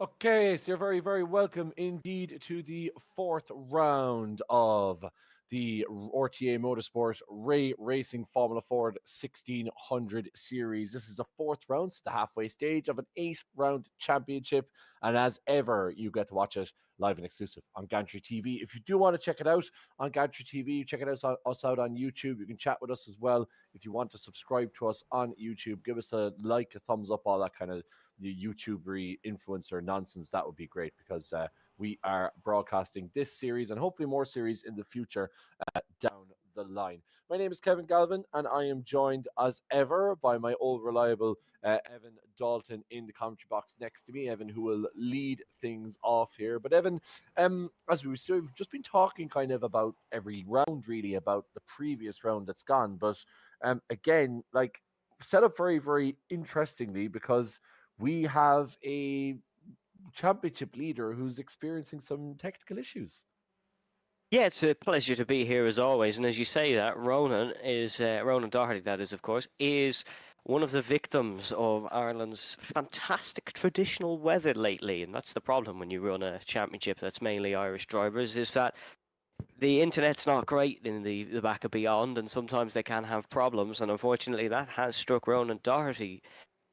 Okay, so you're very, very welcome indeed to the fourth round of the RTA Motorsport Ray Racing Formula Ford 1600 series. This is the fourth round, so the halfway stage of an 8-round championship. And as ever, you get to watch it live and exclusive on Gantry TV. If you do want to check it out on Gantry TV, check it out us out on YouTube. You can chat with us as well. If you want to subscribe to us on YouTube, give us a like, a thumbs up, all that kind of the YouTubery influencer nonsense. That would be great because we are broadcasting this series and hopefully more series in the future down the line. My name is Kevin Galvin, and I am joined as ever by my old reliable Evan Dalton in the commentary box next to me. Evan, who will lead things off here. But Evan, as we've just been talking kind of about every round, really about the previous round that's gone. But again, like set up very, very interestingly because we have a championship leader who's experiencing some technical issues. Yeah, it's a pleasure to be here as always. And as you say that, Ronan Doherty, that is, of course, is one of the victims of Ireland's fantastic traditional weather lately. And that's the problem when you run a championship that's mainly Irish drivers, is that the internet's not great in the back of beyond, and sometimes they can have problems. And unfortunately, that has struck Ronan Doherty.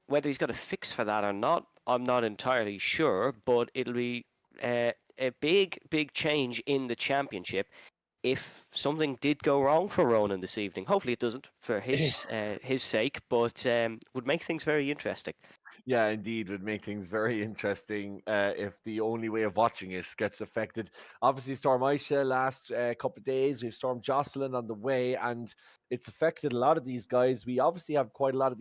Whether he's got a fix for that or not, I'm not entirely sure, but it'll be a big change in the championship if something did go wrong for Ronan this evening. Hopefully it doesn't for his sake, but would make things very interesting. Yeah, indeed, would make things very interesting if the only way of watching it gets affected. Obviously, Storm Aisha last couple of days. We've Storm Jocelyn on the way, and it's affected a lot of these guys. We obviously have quite a lot of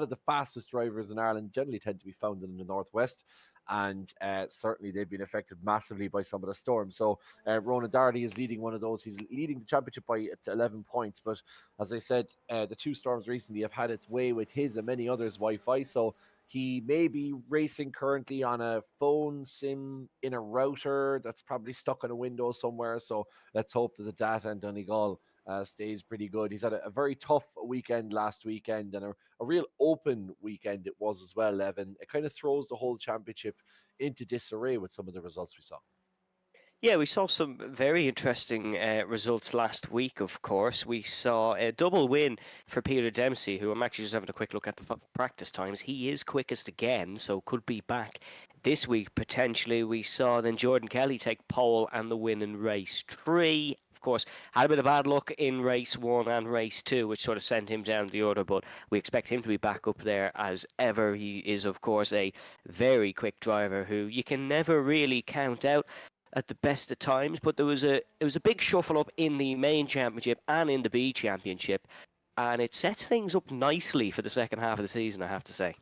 the fastest drivers in Ireland generally tend to be found in the Northwest. And certainly they've been affected massively by some of the storms. So Ronan Doherty is leading one of those. He's leading the championship by 11 points. But as I said, the two storms recently have had its way with his and many others' Wi-Fi. So he may be racing currently on a phone sim in a router that's probably stuck on a window somewhere. So let's hope that the data in Donegal stays pretty good. He's had a very tough weekend last weekend and a real open weekend it was as well, Evan. It kind of throws the whole championship into disarray with some of the results we saw. Yeah, we saw some very interesting results last week, of course. We saw a double win for Peter Dempsey, who I'm actually just having a quick look at the practice times. He is quickest again, so could be back this week potentially. We saw then Jordan Kelly take pole and the win in race 3. Of course, had a bit of bad luck in race 1 and race 2, which sort of sent him down the order, but we expect him to be back up there as ever. He is, of course, a very quick driver who you can never really count out at the best of times, but it was a big shuffle up in the main championship and in the B championship, and it sets things up nicely for the second half of the season, I have to say.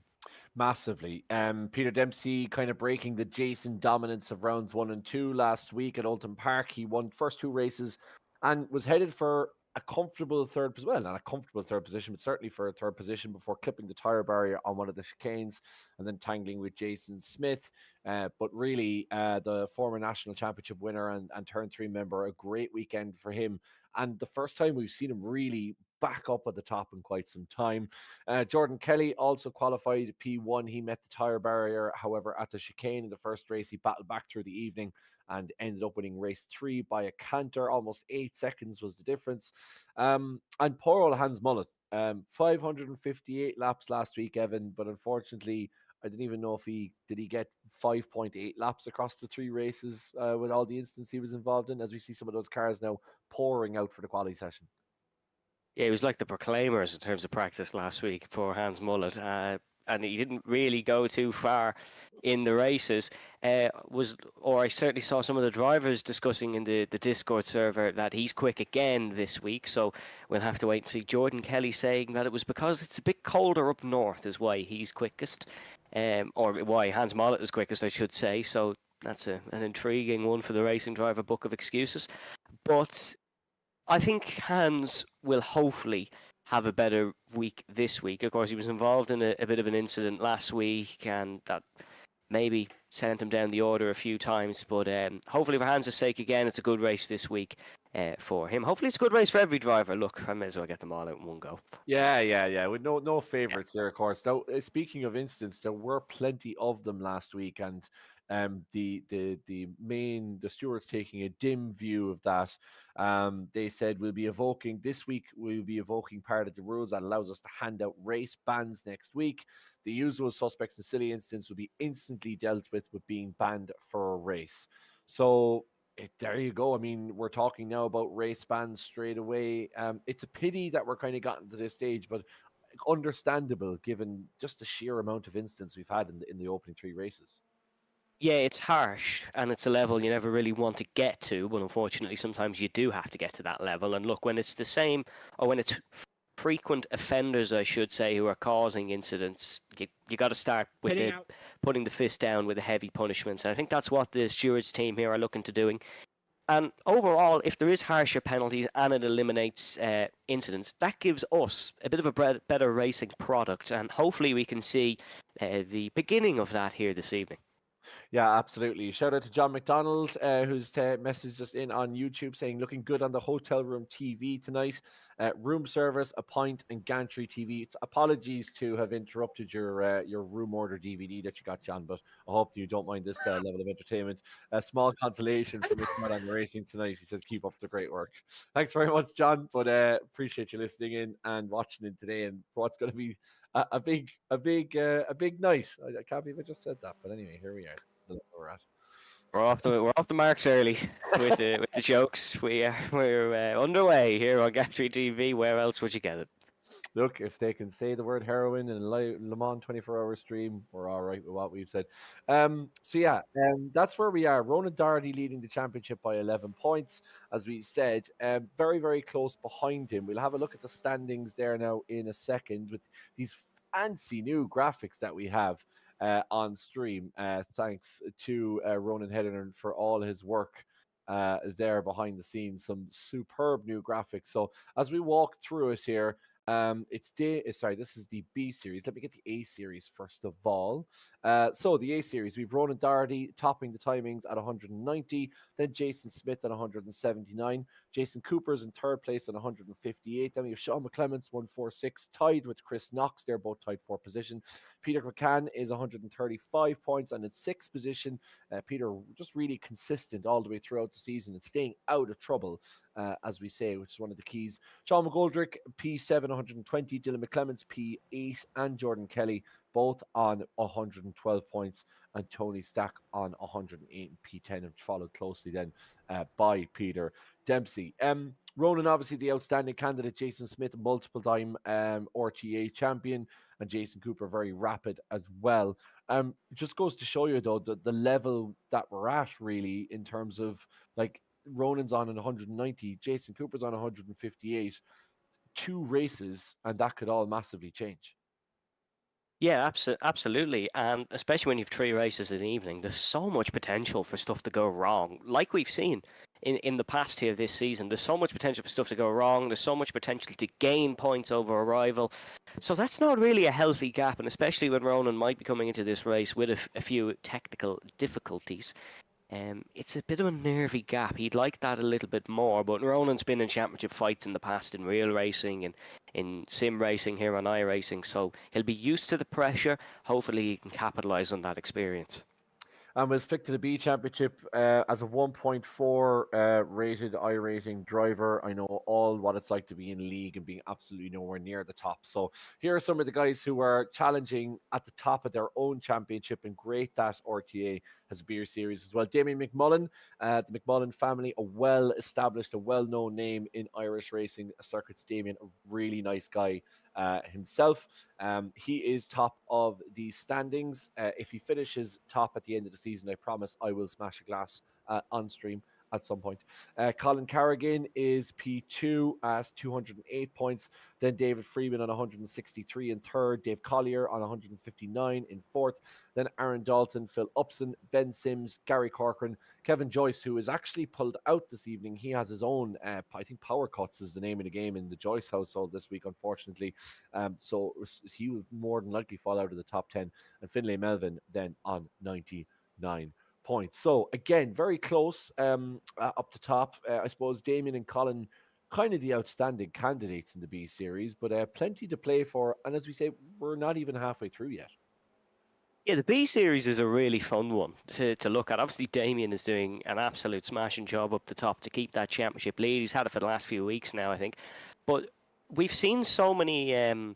Massively. Peter Dempsey kind of breaking the Jason dominance of rounds 1 and 2 last week at Oulton Park. He won first 2 races and was headed for a comfortable third position. Well, not a comfortable third position, but certainly for a third position before clipping the tyre barrier on one of the chicanes and then tangling with Jason Smith. But really, the former national championship winner and turn 3 member, a great weekend for him. And the first time we've seen him really back up at the top in quite some time. Jordan Kelly also qualified P1. He met the tyre barrier, however, at the chicane in the first race. He battled back through the evening and ended up winning race 3 by a canter. Almost 8 seconds was the difference. And poor old Hans Mullet, 558 laps last week, Evan, but unfortunately, I didn't even know if he get 5.8 laps across the 3 races with all the incidents he was involved in, as we see some of those cars now pouring out for the quality session. Yeah, he was like the Proclaimers in terms of practice last week, poor Hans Mullet. And he didn't really go too far in the races. I certainly saw some of the drivers discussing in the Discord server that he's quick again this week. So we'll have to wait and see. Jordan Kelly saying that it was because it's a bit colder up north is why he's quickest, or why Hans Mullet is quickest, I should say. So that's an intriguing one for the Racing Driver Book of Excuses. But I think Hans will hopefully have a better week this week. Of course, he was involved in a bit of an incident last week, and that maybe sent him down the order a few times. But hopefully, for Hans' sake, again, it's a good race this week, for him. Hopefully, it's a good race for every driver. Look, I may as well get them all out in one go. Yeah. With no favorites there, of course. Now, speaking of instance, there were plenty of them last week, and the stewards taking a dim view of that. They said this week. We'll be evoking part of the rules that allows us to hand out race bans next week. The usual suspects in silly instance will be instantly dealt with being banned for a race. So there you go. I mean, we're talking now about race bans straight away. It's a pity that we're kind of gotten to this stage, but understandable given just the sheer amount of instance we've had in the opening three races. Yeah, it's harsh, and it's a level you never really want to get to, but unfortunately, sometimes you do have to get to that level. And look, when it's the same, or when it's frequent offenders, I should say, who are causing incidents, you got to start with putting the fist down with the heavy punishments. And I think that's what the stewards team here are looking to doing. And overall, if there is harsher penalties and it eliminates incidents, that gives us a bit of a better racing product, and hopefully we can see the beginning of that here this evening. Yeah, absolutely. Shout out to John McDonald, who's messaged us in on YouTube saying, looking good on the hotel room TV tonight. Room service, a pint, and Gantry TV. Apologies to have interrupted your room order DVD that you got, John, but I hope you don't mind this level of entertainment. A small consolation for missing out on the racing tonight. He says, keep up the great work. Thanks very much, John, but appreciate you listening in and watching in today, and for what's going to be a big night. I can't believe I just said that, but anyway, here we are. This is the level we're at. We're off the marks early with the jokes. We're underway here on Gantry TV. Where else would you get it? Look, if they can say the word heroin in a Le Mans 24-hour stream, we're all right with what we've said. That's where we are. Ronan Doherty leading the championship by 11 points, as we said. Very, very close behind him. We'll have a look at the standings there now in a second with these fancy new graphics that we have on stream. Thanks to Ronan Hedden for all his work there behind the scenes. Some superb new graphics. So as we walk through it here, this is the B series. Let me get the A series first of all. So the A series, we've Ronan Doherty topping the timings at 190, then Jason Smith at 179, Jason Cooper's in third place at 158. Then we have Sean McClements 146, tied with Chris Knox. They're both tied for position. Peter McCann is 135 points and in sixth position. Peter just really consistent all the way throughout the season and staying out of trouble, as we say, which is one of the keys. Sean McGoldrick, P7, 120. Dylan McClements, P8. And Jordan Kelly, both on 112 points. And Tony Stack on 108 and P10, and followed closely then by Peter Dempsey. Ronan, obviously the outstanding candidate. Jason Smith, multiple time RTA champion. And Jason Cooper, very rapid as well. It just goes to show you, though, the level that we're at, really, in terms of, like, Ronan's on 190, Jason Cooper's on 158. 2 races, and that could all massively change. Yeah, absolutely. And especially when you've 3 races in the evening, there's so much potential for stuff to go wrong. Like we've seen in the past here this season, there's so much potential for stuff to go wrong. There's so much potential to gain points over a rival. So that's not really a healthy gap. And especially when Ronan might be coming into this race with a few technical difficulties. It's a bit of a nervy gap. He'd like that a little bit more, but Ronan's been in championship fights in the past in real racing and in sim racing here on iRacing, so he'll be used to the pressure. Hopefully he can capitalise on that experience. And was picked to the B Championship as a 1.4 rated iRating driver. I know all what it's like to be in league and being absolutely nowhere near the top. So here are some of the guys who are challenging at the top of their own championship, and great that RTA has a beer series as well. Damien McMullen, the McMullen family, a well-established, a well-known name in Irish racing circuits. Damien, a really nice guy himself. He is top of the standings. If he finishes top at the end of the season, I promise I will smash a glass on stream at some point. Colin Carrigan is P2 at 208 points. Then David Freeman on 163 in third. Dave Collier on 159 in fourth. Then Aaron Dalton, Phil Upson, Ben Sims, Gary Corcoran, Kevin Joyce, who is actually pulled out this evening. He has his own, I think Power Cuts is the name of the game in the Joyce household this week, unfortunately. So he will more than likely fall out of the top 10. And Finlay Melvin then on 99 points. So again, very close up the top. I suppose Damien and Colin, kind of the outstanding candidates in the B series, but plenty to play for. And as we say, we're not even halfway through yet. Yeah, the B series is a really fun one to look at. Obviously, Damien is doing an absolute smashing job up the top to keep that championship lead. He's had it for the last few weeks now, I think. But we've seen so many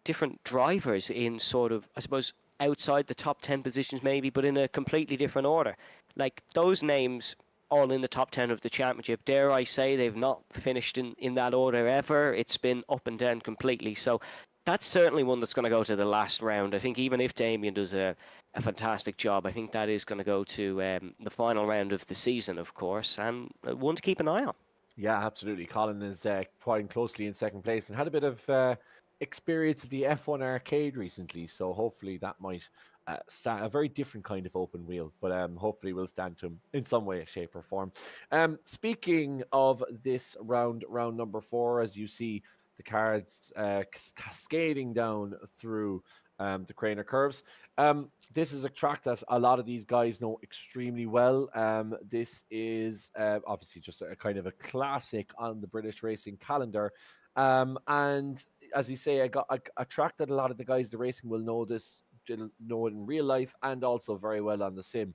different drivers in sort of, I suppose, outside the top 10 positions maybe, but in a completely different order. Like those names all in the top 10 of the championship, dare I say, they've not finished in that order ever. It's been up and down completely. So that's certainly one that's going to go to the last round. I think even if Damien does a fantastic job, I think that is going to go to the final round of the season, of course, and one to keep an eye on. Yeah, absolutely. Colin is quite closely in second place and had a bit of experience at the F1 arcade recently. So hopefully that might stand a very different kind of open wheel, but hopefully will stand to him in some way, shape, or form. Speaking of this round number 4, as you see the cards cascading down through the Craner curves. This is a track that a lot of these guys know extremely well. This is obviously just a kind of a classic on the British racing calendar. And as you say, a track that a lot of the guys the racing will know this, know it in real life and also very well on the sim.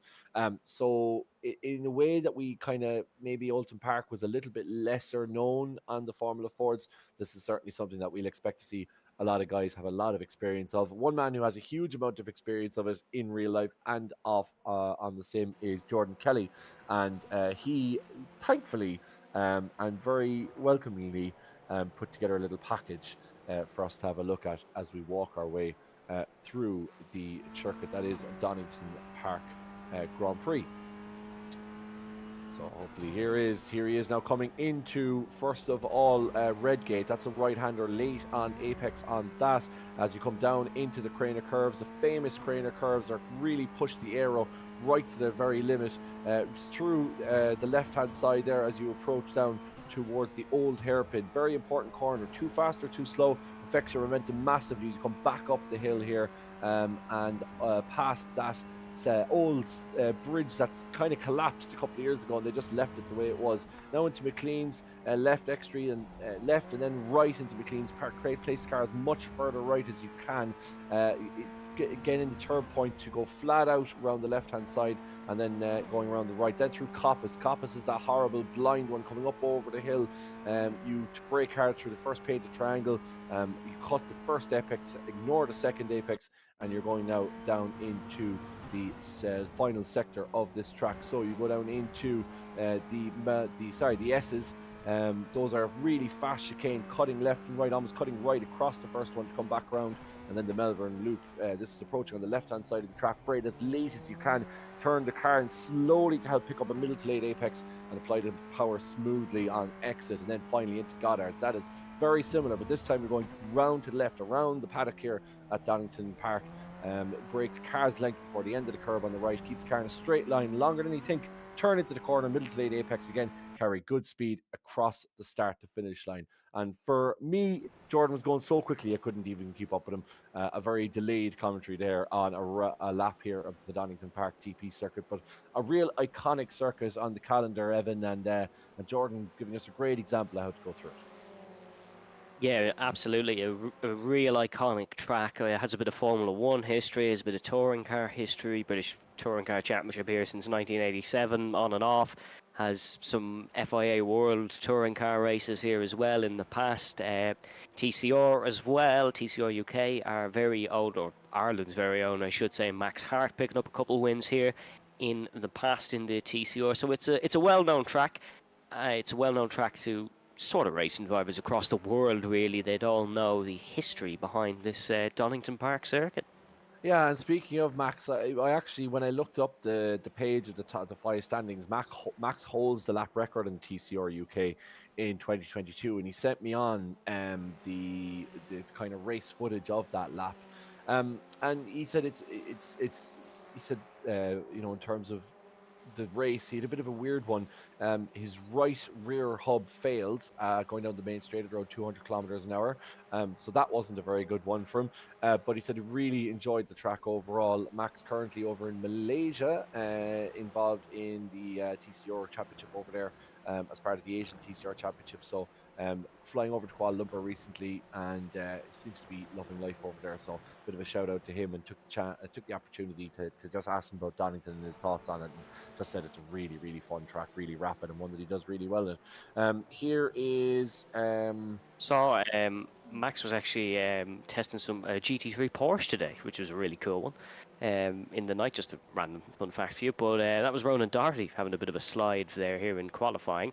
So in a way that we kind of maybe Oulton Park was a little bit lesser known on the Formula Fords, this is certainly something that we'll expect to see a lot of guys have a lot of experience of. One man who has a huge amount of experience of it in real life and off on the sim is Jordan Kelly, and he thankfully and very welcomingly put together a little package for us to have a look at as we walk our way through the circuit that is Donington Park Grand Prix. So hopefully here he is now coming into, first of all, Redgate. That's a right-hander late on apex on that. As you come down into the Craner curves, the famous Craner curves are really push the aero right to the very limit. Through the left-hand side there as you approach down towards the old hairpin. Very important corner. Too fast or too slow affects your momentum massively as you come back up the hill here and past that old bridge that's kind of collapsed a couple of years ago, and they just left it the way it was. Now into McLean's, left extra and left, and then right into McLean's Park. Place the car as much further right as you can. Again in the turn point to go flat out around the left hand side and then going around the right, then through Coppice. Coppice is that horrible blind one coming up over the hill. You brake hard through the first painted triangle, you cut the first apex, ignore the second apex, and you're going now down into the final sector of this track. So you go down into the S's. Those are really fast chicane, cutting left and right, almost cutting right across the first one to come back around, and then the Melbourne loop. This is approaching on the left hand side of the track. Brake as late as you can, turn the car and slowly to help pick up a middle to late apex and apply the power smoothly on exit, and then finally into Goddard's. That is very similar, but this time you're going round to the left around the paddock here at Donington Park. Brake the car's length before the end of the curve on the right, keep the car in a straight line longer than you think, turn into the corner, middle to late apex again, carry good speed across the start to finish line. And for me, Jordan was going so quickly I couldn't even keep up with him. A very delayed commentary there on a lap here of the Donington Park GP circuit, but a real iconic circuit on the calendar, Evan, and Jordan giving us a great example of how to go through it. Yeah, absolutely. A real iconic track. It has a bit of Formula 1 history, has a bit of touring car history, British Touring Car Championship here since 1987, on and off. Has some FIA World Touring Car races here as well in the past. TCR as well. TCR UK, our very old, or Ireland's very own, I should say, Max Hart picking up a couple of wins here in the past in the TCR. So it's a well-known track. It's a well-known track to sort of racing drivers across the world, really. They'd all know the history behind this Donington Park circuit. Yeah, and speaking of Max, I actually, when I looked up the page of the FIA standings, Max holds the lap record in TCR UK in 2022, and he sent me on the kind of race footage of that lap, and he said he said in terms of the race, he had a bit of a weird one. His right rear hub failed going down the main straight at around 200 kilometers an hour. So that wasn't a very good one for him. But he said he really enjoyed the track overall. Max currently over in Malaysia, involved in the TCR Championship over there as part of the Asian TCR Championship. So flying over to Kuala Lumpur recently, and seems to be loving life over there. So bit of a shout out to him, and took the opportunity to just ask him about Donington and his thoughts on it, and just said it's a really really fun track, really rapid, and one that he does really well in. Here is Saw Max was actually testing some GT3 Porsche today, which was a really cool one. In the night, just a random fun fact for you, but that was Ronan Doherty having a bit of a slide there here in qualifying.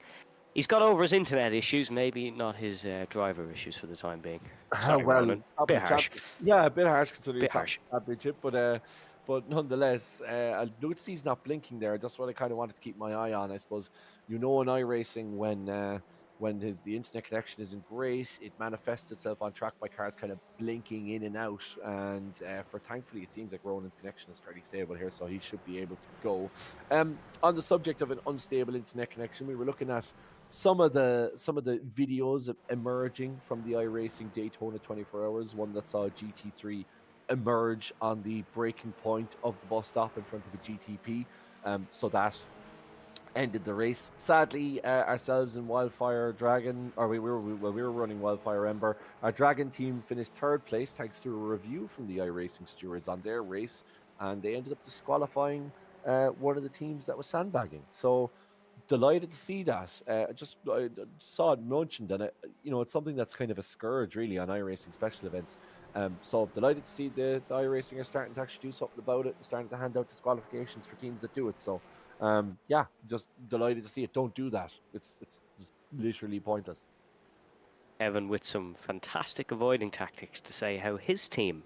He's got over his internet issues, maybe not his driver issues for the time being. Sorry, well, Ronan. top of Bit the harsh. yeah, a bit harsh considering Bit it's top harsh. of the championship, but nonetheless, I noticed he's not blinking there. That's what I kind of wanted to keep my eye on. I suppose in iRacing when the internet connection isn't great, it manifests itself on track by cars kind of blinking in and out. And for thankfully, it seems like Ronan's connection is fairly stable here, so he should be able to go. On the subject of an unstable internet connection, we were looking at some of the videos emerging from the iRacing Daytona 24 Hours. One that saw GT3 emerge on the breaking point of the bus stop in front of a GTP. So that ended the race. Sadly, ourselves and Wildfire Dragon, or we were running Wildfire Ember. Our Dragon team finished third place thanks to a review from the iRacing stewards on their race, and they ended up disqualifying one of the teams that was sandbagging. So delighted to see that. I saw it mentioned, and it's something that's kind of a scourge really on iRacing special events. So delighted to see the iRacing are starting to actually do something about it, and starting to hand out disqualifications for teams that do it. So yeah, just delighted to see it. Don't do that. It's just literally pointless. Evan with some fantastic avoiding tactics to say how his team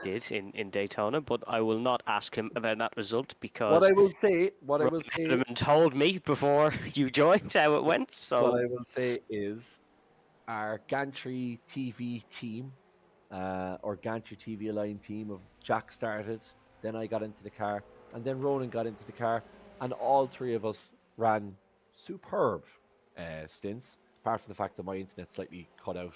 did in Daytona, but I will not ask him about that result because What I will say, Rodman told me before you joined how it went. So what I will say is our Gantry TV team, or Gantry TV Line team of Jack started, then I got into the car, and then Ronan got into the car, and all three of us ran superb stints, apart from the fact that my internet slightly cut out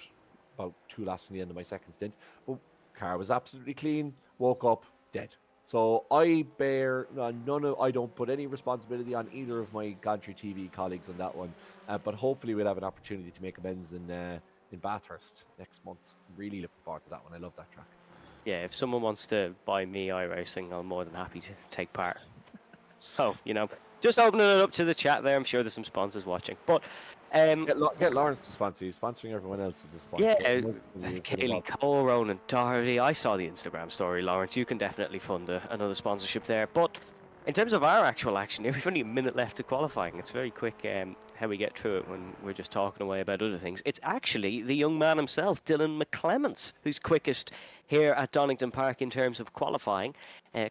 about 2 laps from the end of my second stint. But car was absolutely clean, woke up dead. So I don't put any responsibility on either of my Gantry TV colleagues on that one. But hopefully we'll have an opportunity to make amends in Bathurst next month. Really looking forward to that one. I love that track. yeah, if someone wants to buy me iRacing, I'm more than happy to take part. So, just opening it up to the chat there. I'm sure there's some sponsors watching. But Get Lawrence to sponsor you, sponsoring everyone else at this point. yeah, So, Kaylee Cole, Ronan Doherty. I saw the Instagram story, Lawrence. You can definitely fund another sponsorship there. But in terms of our actual action here, we've only a minute left to qualifying. It's very quick how we get through it when we're just talking away about other things. It's actually the young man himself, Dylan McClements, who's quickest here at Donington Park in terms of qualifying.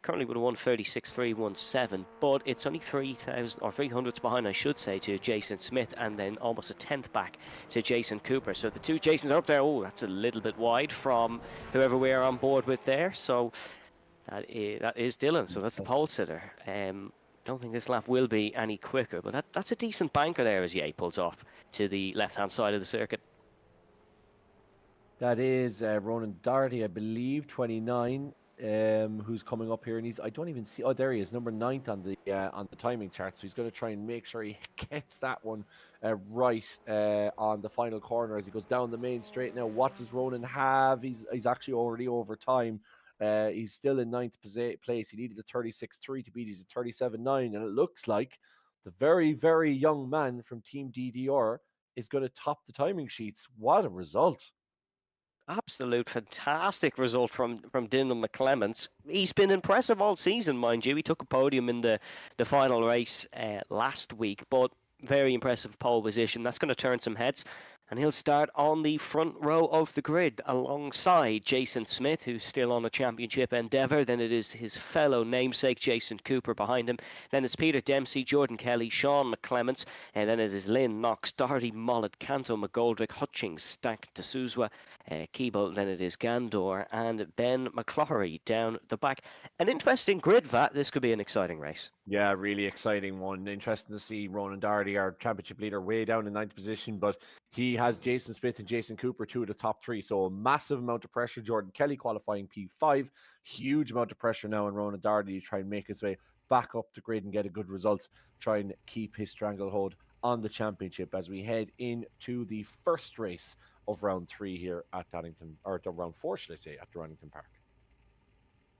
Currently with a 1:36.317, but it's only 3,000 or 300s behind, I should say, to Jason Smith, and then almost a tenth back to Jason Cooper. So the two Jasons are up there. Oh, that's a little bit wide from whoever we are on board with there. So that is Dylan. So that's the pole sitter. Don't think this lap will be any quicker, but that's a decent banker there as Ye pulls off to the left-hand side of the circuit. that is Ronan Doherty, I believe, 29, who's coming up here, and I don't even see. Oh, there he is, number 9th on the timing chart. So he's going to try and make sure he gets that one right on the final corner as he goes down the main straight. Now, what does Ronan have? He's actually already over time. He's still in 9th place. He needed a 36.3 to beat his 37.9, and it looks like the very, very young man from Team DDR is going to top the timing sheets. What a result! Absolute fantastic result from Dylan McClements. He's been impressive all season, mind you. He took a podium in the final race last week, but very impressive pole position. That's going to turn some heads. And he'll start on the front row of the grid alongside Jason Smith, who's still on a championship endeavour. Then it is his fellow namesake Jason Cooper behind him. Then it's Peter Dempsey, Jordan Kelly, Sean McClements. And then it is Lynn Knox, Doherty, Mollet, Canto, McGoldrick, Hutchings, Stack, D'Souza, Keeble. Then it is Gandor and Ben McCloughery down the back. An interesting grid, Vat. This could be an exciting race. Yeah, really exciting one. Interesting to see Ronan Doherty, our championship leader, way down in ninth position, but he has Jason Smith and Jason Cooper, two of the top three. So a massive amount of pressure. Jordan Kelly qualifying P5. Huge amount of pressure now on Ronan Doherty to try and make his way back up the grid and get a good result. Try and keep his stranglehold on the championship as we head into the first race of round 3 here at Donington, or round 4, should I say, at Donington Park.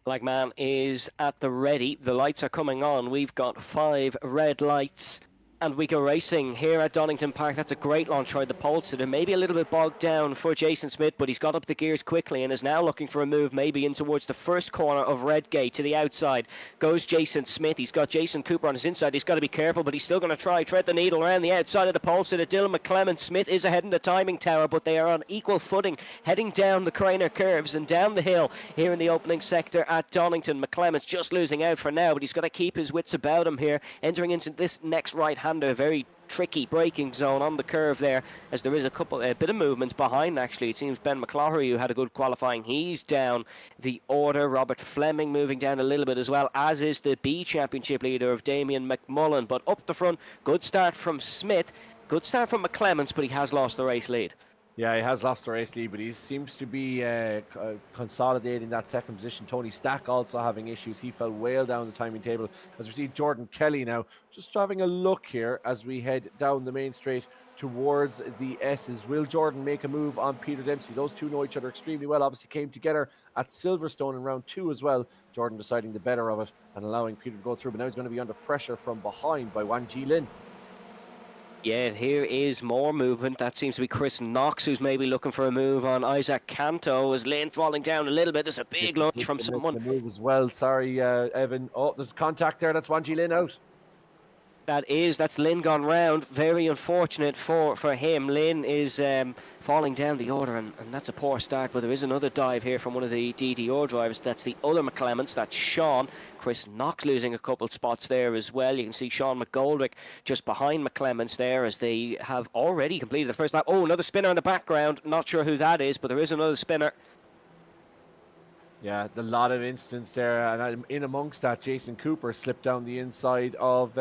Flagman is at the ready. The lights are coming on. We've got 5 red lights. And we go racing here at Donington Park. That's a great launch ride. The pole sitter maybe a little bit bogged down for Jason Smith, but he's got up the gears quickly and is now looking for a move maybe in towards the first corner of Redgate to the outside. Goes Jason Smith. He's got Jason Cooper on his inside. He's got to be careful, but he's still going to try tread the needle around the outside of the pole sitter. Dylan McClement. Smith is ahead in the timing tower, but they are on equal footing heading down the Craner curves and down the hill here in the opening sector at Donington. McClement's just losing out for now, but he's got to keep his wits about him here, entering into this next right-hander. Very tricky braking zone on the curve there, as there is a bit of movement behind. Actually, it seems Ben McCloughery, who had a good qualifying, he's down the order. Robert Fleming moving down a little bit as well, as is the B championship leader of Damien McMullen. But up the front, good start from Smith, good start from McClements, but he has lost the race lead. Yeah, he has lost the race lead, but he seems to be consolidating that second position. Tony Stack also having issues. He fell well down the timing table. As we see Jordan Kelly now just having a look here as we head down the main straight towards the S's. Will Jordan make a move on Peter Dempsey? Those two know each other extremely well. Obviously came together at Silverstone in round 2 as well. Jordan deciding the better of it and allowing Peter to go through. But now he's going to be under pressure from behind by Wang Ji Lin. Yeah, here is more movement. That seems to be Chris Knox, who's maybe looking for a move on Isaac Canto. As Lane falling down a little bit. There's a big lunge from someone. Move as well. Sorry, Evan. Oh, there's contact there. That's Wang Ji Lin out. That's Lynn gone round. Very unfortunate for him. Lynn is falling down the order, and that's a poor start. But there is another dive here from one of the DDR drivers. That's the other McClements. That's Sean. Chris Knox losing a couple spots there as well. You can see Sean McGoldrick just behind McClements there, as they have already completed the first lap. Oh, another spinner in the background. Not sure who that is, but there is another spinner. Yeah, a lot of instance there, and in amongst that, Jason Cooper slipped down the inside of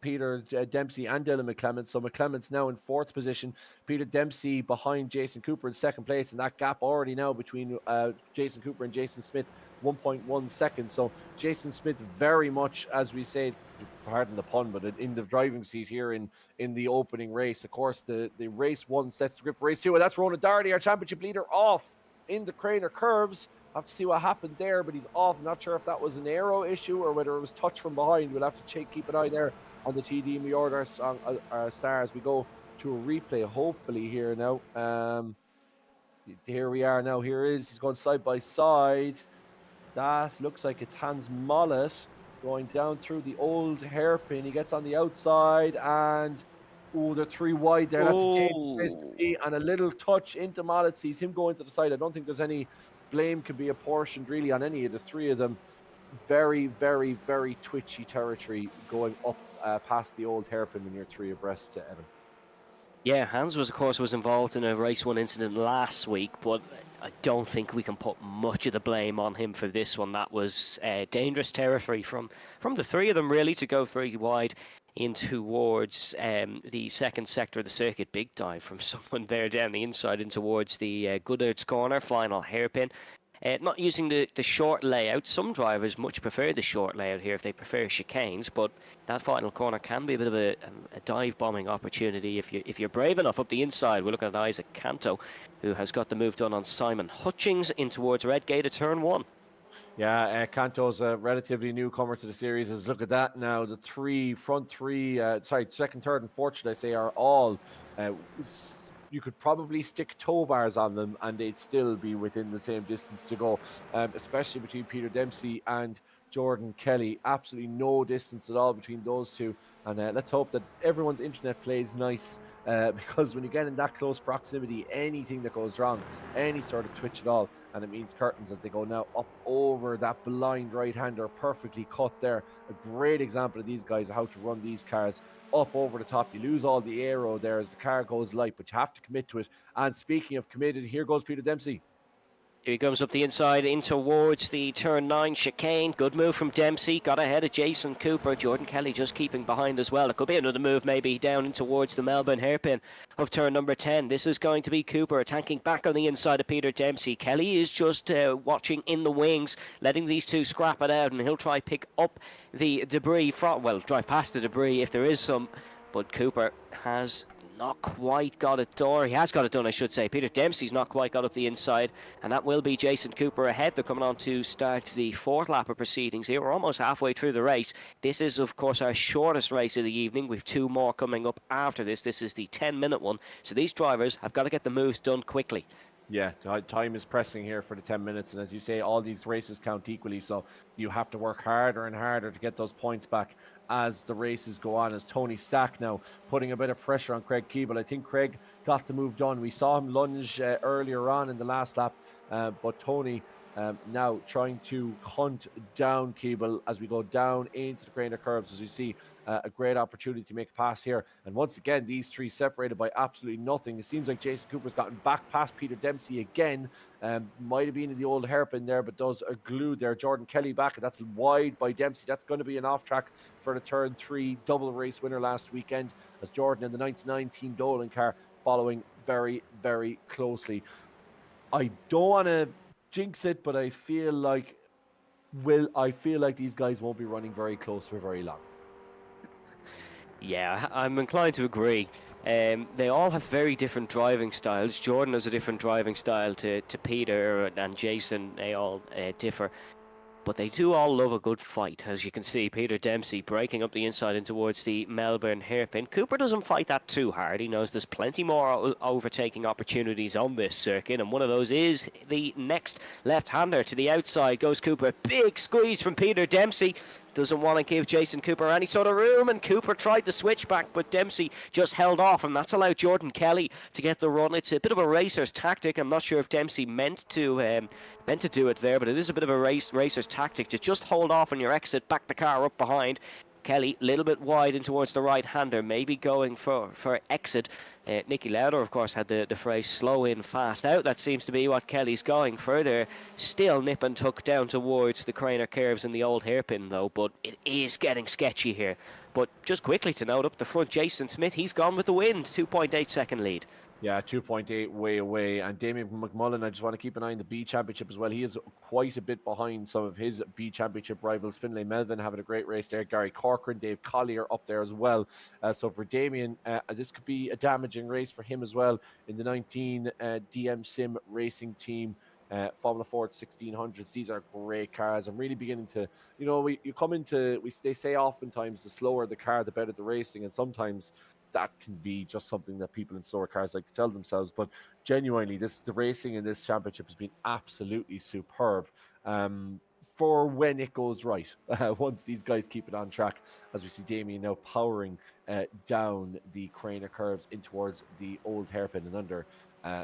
Peter Dempsey and Dylan McClements. So McClements now in 4th position, Peter Dempsey behind Jason Cooper in 2nd place, and that gap already now between Jason Cooper and Jason Smith, 1.1 seconds. So Jason Smith very much, as we said, pardon the pun, but in the driving seat here in the opening race. Of course, the race 1 sets the grip for race 2, and that's Ronan Doherty, our championship leader, off in the Craner curves. Have to see what happened there, but he's off. I'm not sure if that was an aero issue or whether it was touch from behind. We'll have to keep an eye there on the TD, and we order our star as we go to a replay, hopefully here now. Here we are now. He's going side by side. That looks like it's Hans Mollet going down through the old hairpin. He gets on the outside, and they're 3 wide there. That's a dangerous place to be, and a little touch into Mollet sees him going to the side. I don't think there's any blame can be apportioned really on any of the 3 of them. Very, very, very twitchy territory going up past the old hairpin when you're 3 abreast to Evan. Yeah, Hans of course was involved in a race 1 incident last week, but I don't think we can put much of the blame on him for this one. That was dangerous territory from the 3 of them really, to go 3 wide in towards the 2nd sector of the circuit. Big dive from someone there down the inside in towards the Goodhart's corner, final hairpin. Not using the short layout. Some drivers much prefer the short layout here if they prefer chicanes, but that final corner can be a bit of a dive bombing opportunity if you're brave enough up the inside. We're looking at Isaac Canto, who has got the move done on Simon Hutchings in towards Redgate at turn 1. Yeah, Canto's a relatively newcomer to the series. As look at that now, the front three, 2nd, 3rd, and 4th, should I say, are all. You could probably stick tow bars on them, and they'd still be within the same distance to go. Especially between Peter Dempsey and Jordan Kelly, absolutely no distance at all between those two. And let's hope that everyone's internet plays nice because when you get in that close proximity, anything that goes wrong, any sort of twitch at all, and it means curtains as they go now up over that blind right-hander, perfectly cut there. A great example of these guys, how to run these cars up over the top. You lose all the aero there as the car goes light, but you have to commit to it. And speaking of committed, here goes Peter Dempsey. Here he comes up the inside in towards the turn 9 chicane. Good move from Dempsey. Got ahead of Jason Cooper. Jordan Kelly just keeping behind as well. It could be another move maybe down in towards the Melbourne hairpin of turn number 10. This is going to be Cooper attacking back on the inside of Peter Dempsey. Kelly is just watching in the wings, letting these two scrap it out, and he'll try pick up the debris from, well, drive past the debris if there is some. But Cooper has not quite got it done. He has got it done, I should say. Peter Dempsey's not quite got up the inside, and that will be Jason Cooper ahead. They're coming on to start the 4th lap of proceedings here. We're almost halfway through the race. This is, of course, our shortest race of the evening. We've 2 more coming up after this. This is the 10-minute one. So these drivers have got to get the moves done quickly. Yeah, time is pressing here for the 10 minutes. And as you say, all these races count equally. So you have to work harder and harder to get those points back as the races go on. As Tony Stack now putting a bit of pressure on Craig Keeble. I think Craig got the move done. We saw him lunge earlier on in the last lap. But Tony now trying to hunt down Keeble as we go down into the Craner curves. As you see, a great opportunity to make a pass here. And once again, these three separated by absolutely nothing. It seems like Jason Cooper's gotten back past Peter Dempsey again. Might have been in the old hairpin there, but does a glue there. Jordan Kelly back, and that's wide by Dempsey. That's going to be an off track for the turn 3 double race winner last weekend, as Jordan in the 99 Team Dolan car following very, very closely. I don't want to jinx it, but I feel like these guys won't be running very close for very long. Yeah, I'm inclined to agree. They all have very different driving styles. Jordan has a different driving style to Peter, and Jason, they all differ. But they do all love a good fight. As you can see, Peter Dempsey breaking up the inside in towards the Melbourne hairpin. Cooper doesn't fight that too hard. He knows there's plenty more overtaking opportunities on this circuit, and one of those is the next left-hander. To the outside goes Cooper. Big squeeze from Peter Dempsey. Doesn't want to give Jason Cooper any sort of room, and Cooper tried the switch back, but Dempsey just held off, and that's allowed Jordan Kelly to get the run. It's a bit of a racer's tactic. I'm not sure if Dempsey meant to do it there, but it is a bit of a racer's tactic to just hold off on your exit, back the car up behind. Kelly a little bit wide in towards the right-hander, maybe going for exit. Nicky Lauder, of course, had the phrase slow in, fast out. That seems to be what Kelly's going for. They're still nip and tuck down towards the Craner curves in the old hairpin, though, but it is getting sketchy here. But just quickly to note, up the front, Jason Smith, he's gone with the wind, 2.8 second lead. Yeah, 2.8 way away. And Damien McMullen, I just want to keep an eye on the B Championship as well. He is quite a bit behind some of his B Championship rivals. Finlay Melvin having a great race there. Gary Corcoran, Dave Collier up there as well. So for Damien, this could be a damaging race for him as well in the 19 DM Sim racing team. Formula Ford 1600s. These are great cars. I'm really beginning to, they say oftentimes the slower the car, the better the racing. And sometimes that can be just something that people in slower cars like to tell themselves. But genuinely, the racing in this championship has been absolutely superb. For when it goes right, once these guys keep it on track, as we see Damien now powering down the Craner curves in towards the old hairpin and under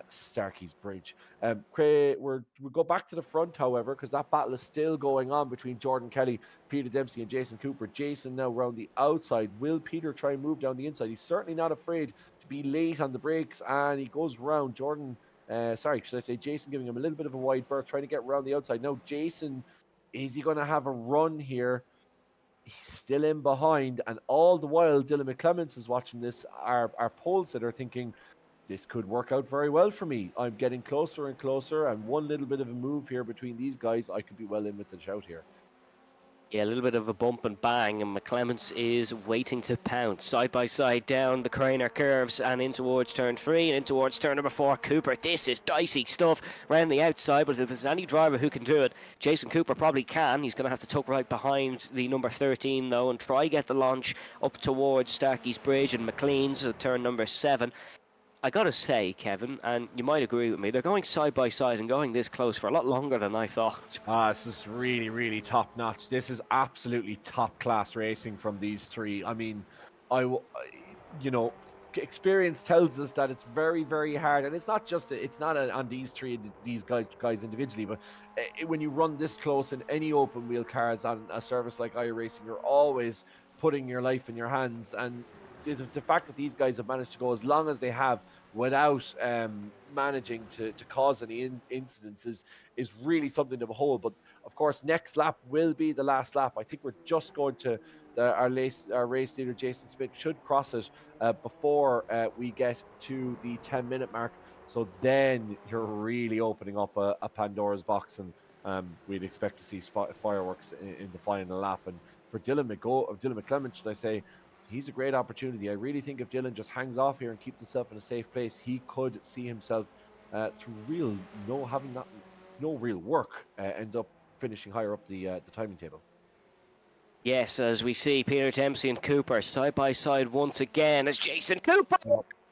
Starkey's Bridge. We'll go back to the front, however, because that battle is still going on between Jordan Kelly, Peter Dempsey, and Jason Cooper. Jason now round the outside. Will Peter try and move down the inside? He's certainly not afraid to be late on the brakes, and he goes round Jason giving him a little bit of a wide berth, trying to get around the outside. Now, Jason, is he going to have a run here? He's still in behind, and all the while, Dylan McClements is watching this, our pole sitter, thinking, this could work out very well for me. I'm getting closer and closer, and one little bit of a move here between these guys, I could be well in with the shout here. Yeah, a little bit of a bump and bang, and McClements is waiting to pounce. Side by side down the Craner curves and in towards turn 3 and in towards turn number 4. Cooper, this is dicey stuff around the outside, but if there's any driver who can do it, Jason Cooper probably can. He's going to have to tuck right behind the number 13, though, and try get the launch up towards Starkey's Bridge and McLean's at turn number 7. I gotta say, Kevin, and you might agree with me, they're going side by side and going this close for a lot longer than I thought. This is really, really top notch. This is absolutely top class racing from these three. I mean, experience tells us that it's very, very hard, and it's not on these guys individually, but when you run this close in any open wheel cars on a service like iRacing, you're always putting your life in your hands. And the fact that these guys have managed to go as long as they have without managing to cause any incidents is really something to behold. But of course, next lap will be the last lap. I think we're just going to our race leader Jason Smith should cross it before we get to the 10-minute mark. So then you're really opening up a Pandora's box, and we'd expect to see fireworks in the final lap. And for Dylan McClement, should I say, he's a great opportunity. I really think if Dylan just hangs off here and keeps himself in a safe place, he could see himself through no real work end up finishing higher up the timing table. Yes, as we see Peter Dempsey and Cooper side by side once again as Jason Cooper.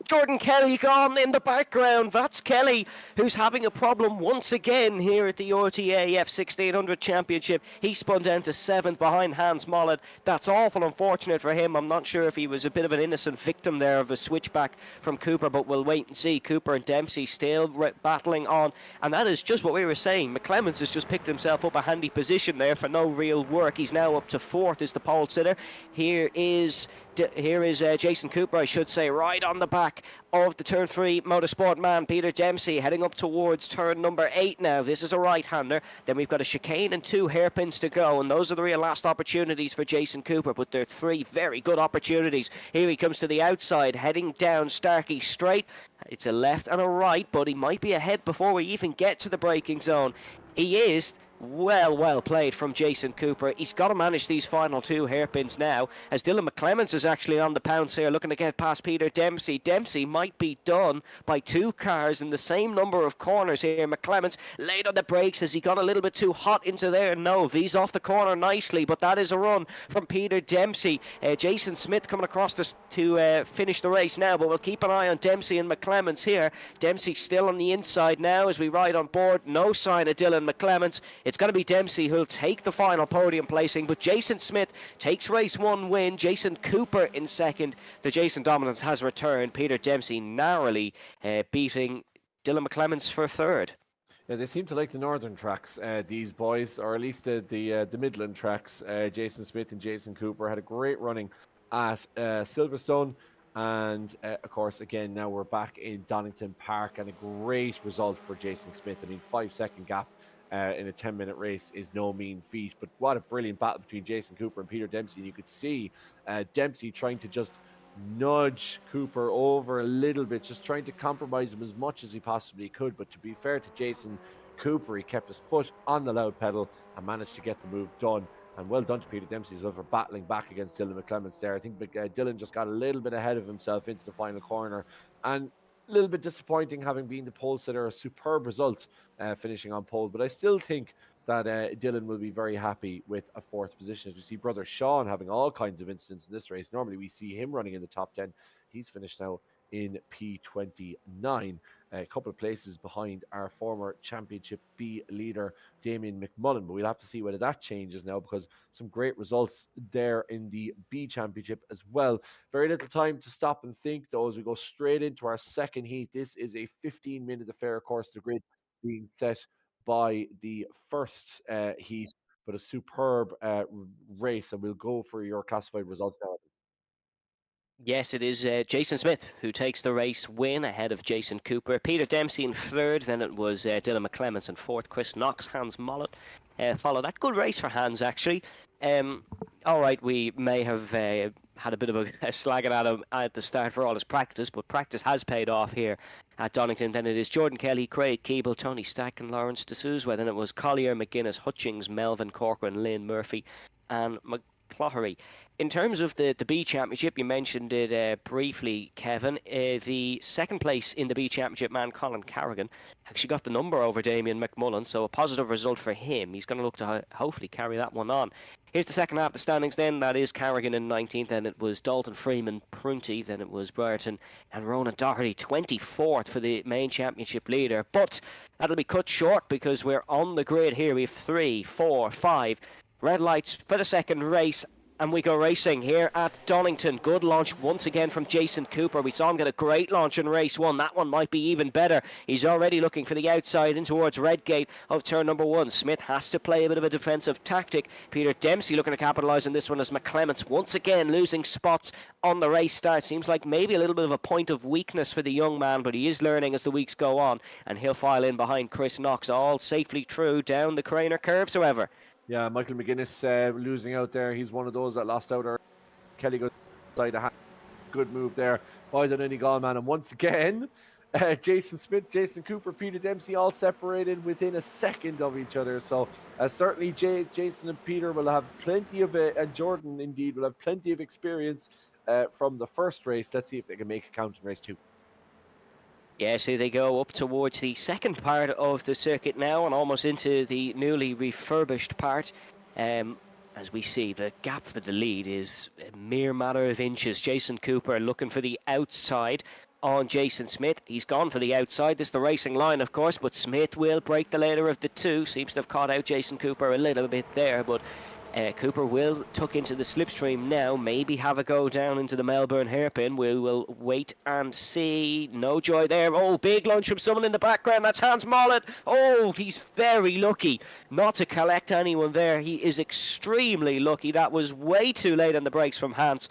Jordan Kelly gone in the background. That's Kelly, who's having a problem once again here at the RTA F1600 Championship. He spun down to 7th behind Hans Mollet. That's awful unfortunate for him. I'm not sure if he was a bit of an innocent victim there of a switchback from Cooper, but we'll wait and see. Cooper and Dempsey still battling on, and that is just what we were saying. McClements has just picked himself up a handy position there for no real work. He's now up to 4th as the pole sitter. Here is Jason Cooper, I should say, right on the back of the turn 3 motorsport man Peter Dempsey, heading up towards turn number 8 now. This is a right-hander. Then we've got a chicane and 2 hairpins to go, and those are the real last opportunities for Jason Cooper, but they're 3 very good opportunities. Here he comes to the outside, heading down Starkey straight. It's a left and a right, but he might be ahead before we even get to the braking zone. He is. Well played from Jason Cooper. He's got to manage these final 2 hairpins now, as Dylan McClements is actually on the pounce here, looking to get past Peter Dempsey. Dempsey might be done by 2 cars in the same number of corners here. McClements laid on the brakes. Has he got a little bit too hot into there? No, he's off the corner nicely, but that is a run from Peter Dempsey. Jason Smith coming across to finish the race now, but we'll keep an eye on Dempsey and McClements here. Dempsey still on the inside now as we ride on board. No sign of Dylan McClements. It's going to be Dempsey who'll take the final podium placing, but Jason Smith takes race 1 win. Jason Cooper in 2nd. The Jason dominance has returned. Peter Dempsey narrowly beating Dylan McClements for 3rd. Yeah, they seem to like the northern tracks, these boys, or at least the Midland tracks. Jason Smith and Jason Cooper had a great running at Silverstone. And of course, again, now we're back in Donington Park, and a great result for Jason Smith. I mean, 5-second gap in a 10-minute race is no mean feat. But what a brilliant battle between Jason Cooper and Peter Dempsey. And you could see Dempsey trying to just nudge Cooper over a little bit, just trying to compromise him as much as he possibly could. But to be fair to Jason Cooper, he kept his foot on the loud pedal and managed to get the move done. And well done to Peter Dempsey as well for battling back against Dylan McClements there. I think Dylan just got a little bit ahead of himself into the final corner, and a little bit disappointing having been the pole sitter. A superb result finishing on pole, but I still think that Dylan will be very happy with a 4th position, as we see brother Sean having all kinds of incidents in this race. Normally we see him running in the top 10. He's finished now in P29, a couple of places behind our former Championship B leader Damien McMullen, but we'll have to see whether that changes now, because some great results there in the B Championship as well. Very little time to stop and think though as we go straight into our second heat. This is a 15-minute affair, of course, the grid being set by the first heat, but a superb race, and we'll go for your classified results now. Yes, it is Jason Smith who takes the race win ahead of Jason Cooper. Peter Dempsey in 3rd, then it was Dylan McClements in 4th. Chris Knox, Hans Mollet followed that. Good race for Hans, actually. All right, we may have had a bit of a slagging at him at the start for all his practice, but practice has paid off here at Donington. Then it is Jordan Kelly, Craig Keeble, Tony Stack and Lawrence D'Souza. Then it was Collier, McGuinness, Hutchings, Melvin Corcoran, Lynn Murphy and McCloughery. In terms of the B Championship, you mentioned it briefly, Kevin. The 2nd place in the B Championship man, Colin Carrigan, actually got the number over Damien McMullen, so a positive result for him. He's going to look to hopefully carry that one on. Here's the second half of the standings then. That is Carrigan in 19th, then it was Dalton Freeman, Prunty, then it was Brereton and Ronan Doherty, 24th for the main championship leader. But that'll be cut short because we're on the grid here. We have 3, 4, 5 red lights for the second race. And we go racing here at Donington. Good launch once again from Jason Cooper. We saw him get a great launch in race one. That one might be even better. He's already looking for the outside in towards Redgate of turn number one. Smith has to play a bit of a defensive tactic. Peter Dempsey looking to capitalise on this one as McClements once again losing spots on the race start. Seems like maybe a little bit of a point of weakness for the young man, but he is learning as the weeks go on. And he'll file in behind Chris Knox, all safely true down the Craner curves, however. Yeah, Michael McGuinness losing out there. He's one of those that lost out. Kelly goes side a good move there by the Donegal man. And once again, Jason Smith, Jason Cooper, Peter Dempsey all separated within a second of each other. So certainly Jason and Peter will have plenty of, and Jordan indeed will have plenty of experience from the first race. Let's see if they can make a count in race two. Yes, here they go up towards the second part of the circuit now and almost into the newly refurbished part. As we see, the gap for the lead is a mere matter of inches. Jason Cooper looking for the outside on Jason Smith. He's gone for the outside. This is the racing line, of course, but Smith will break the later of the two. Seems to have caught out Jason Cooper a little bit there, but Cooper will tuck into the slipstream now, maybe have a go down into the Melbourne hairpin. We will wait and see. No joy there. Oh, big lunge from someone in the background. That's Hans Mollet. Oh, he's very lucky not to collect anyone there. He is extremely lucky. That was way too late on the brakes from Hans.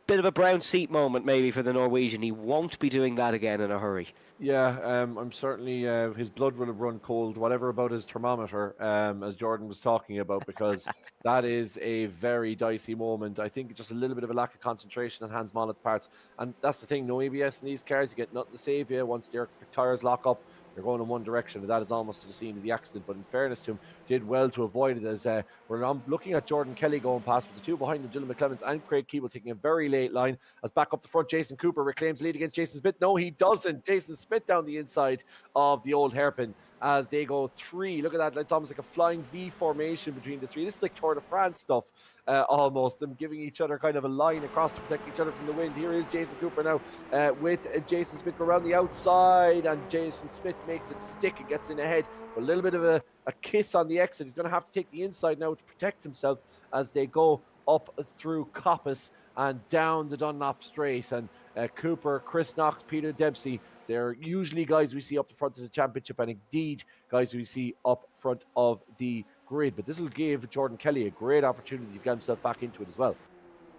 Bit of a brown seat moment maybe for the Norwegian. He won't be doing that again in a hurry. Yeah, I'm certainly, his blood will have run cold, whatever about his thermometer, as Jordan was talking about, because that is a very dicey moment. I think just a little bit of a lack of concentration on Hans Mollet's parts. And that's the thing, no ABS in these cars, you get nothing to save you. Once the tyres lock up, you're going in one direction, and that is almost to the scene of the accident. But in fairness to him, did well to avoid it, as we're looking at Jordan Kelly going past, with the two behind him, Dylan McClements and Craig Keeble taking a very late line. As back up the front, Jason Cooper reclaims lead against Jason Smith. No, he doesn't. Jason Smith down the inside of the old hairpin as they go three. Look at that. It's almost like a flying V formation between the three. This is like Tour de France stuff, almost. Them giving each other kind of a line across to protect each other from the wind. Here is Jason Cooper now with Jason Smith go around the outside, and Jason Smith makes it stick and gets in ahead. A little bit of a kiss on the exit. He's going to have to take the inside now to protect himself as they go up through Coppice and down the Dunlop Straight. And Cooper, Chris Knox, Peter Dempsey, they're usually guys we see up the front of the championship, and indeed guys we see up front of the grid. But this will give Jordan Kelly a great opportunity to get himself back into it as well.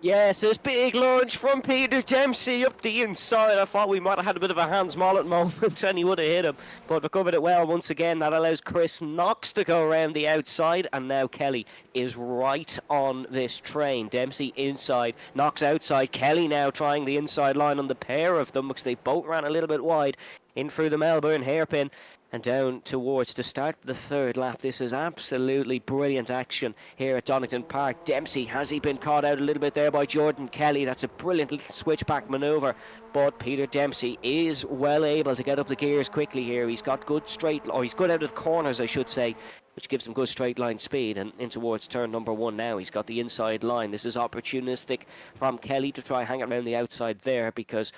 Yes, there's big lunge from Peter Dempsey up the inside. I thought we might have had a bit of a Hans Mollet moment and he would have hit him, but recovered it well once again. That allows Chris Knox to go around the outside, and now Kelly is right on this train. Dempsey inside, Knox outside. Kelly now trying the inside line on the pair of them because they both ran a little bit wide in through the Melbourne hairpin and down towards the start of the third lap. This is absolutely brilliant action here at Donington Park. Dempsey, has he been caught out a little bit there by Jordan Kelly? That's a brilliant little switchback manoeuvre, but Peter Dempsey is well able to get up the gears quickly here. He's got good he's good out of the corners, I should say, which gives him good straight line speed, and in towards turn number one now. He's got the inside line. This is opportunistic from Kelly to try hang around the outside there, because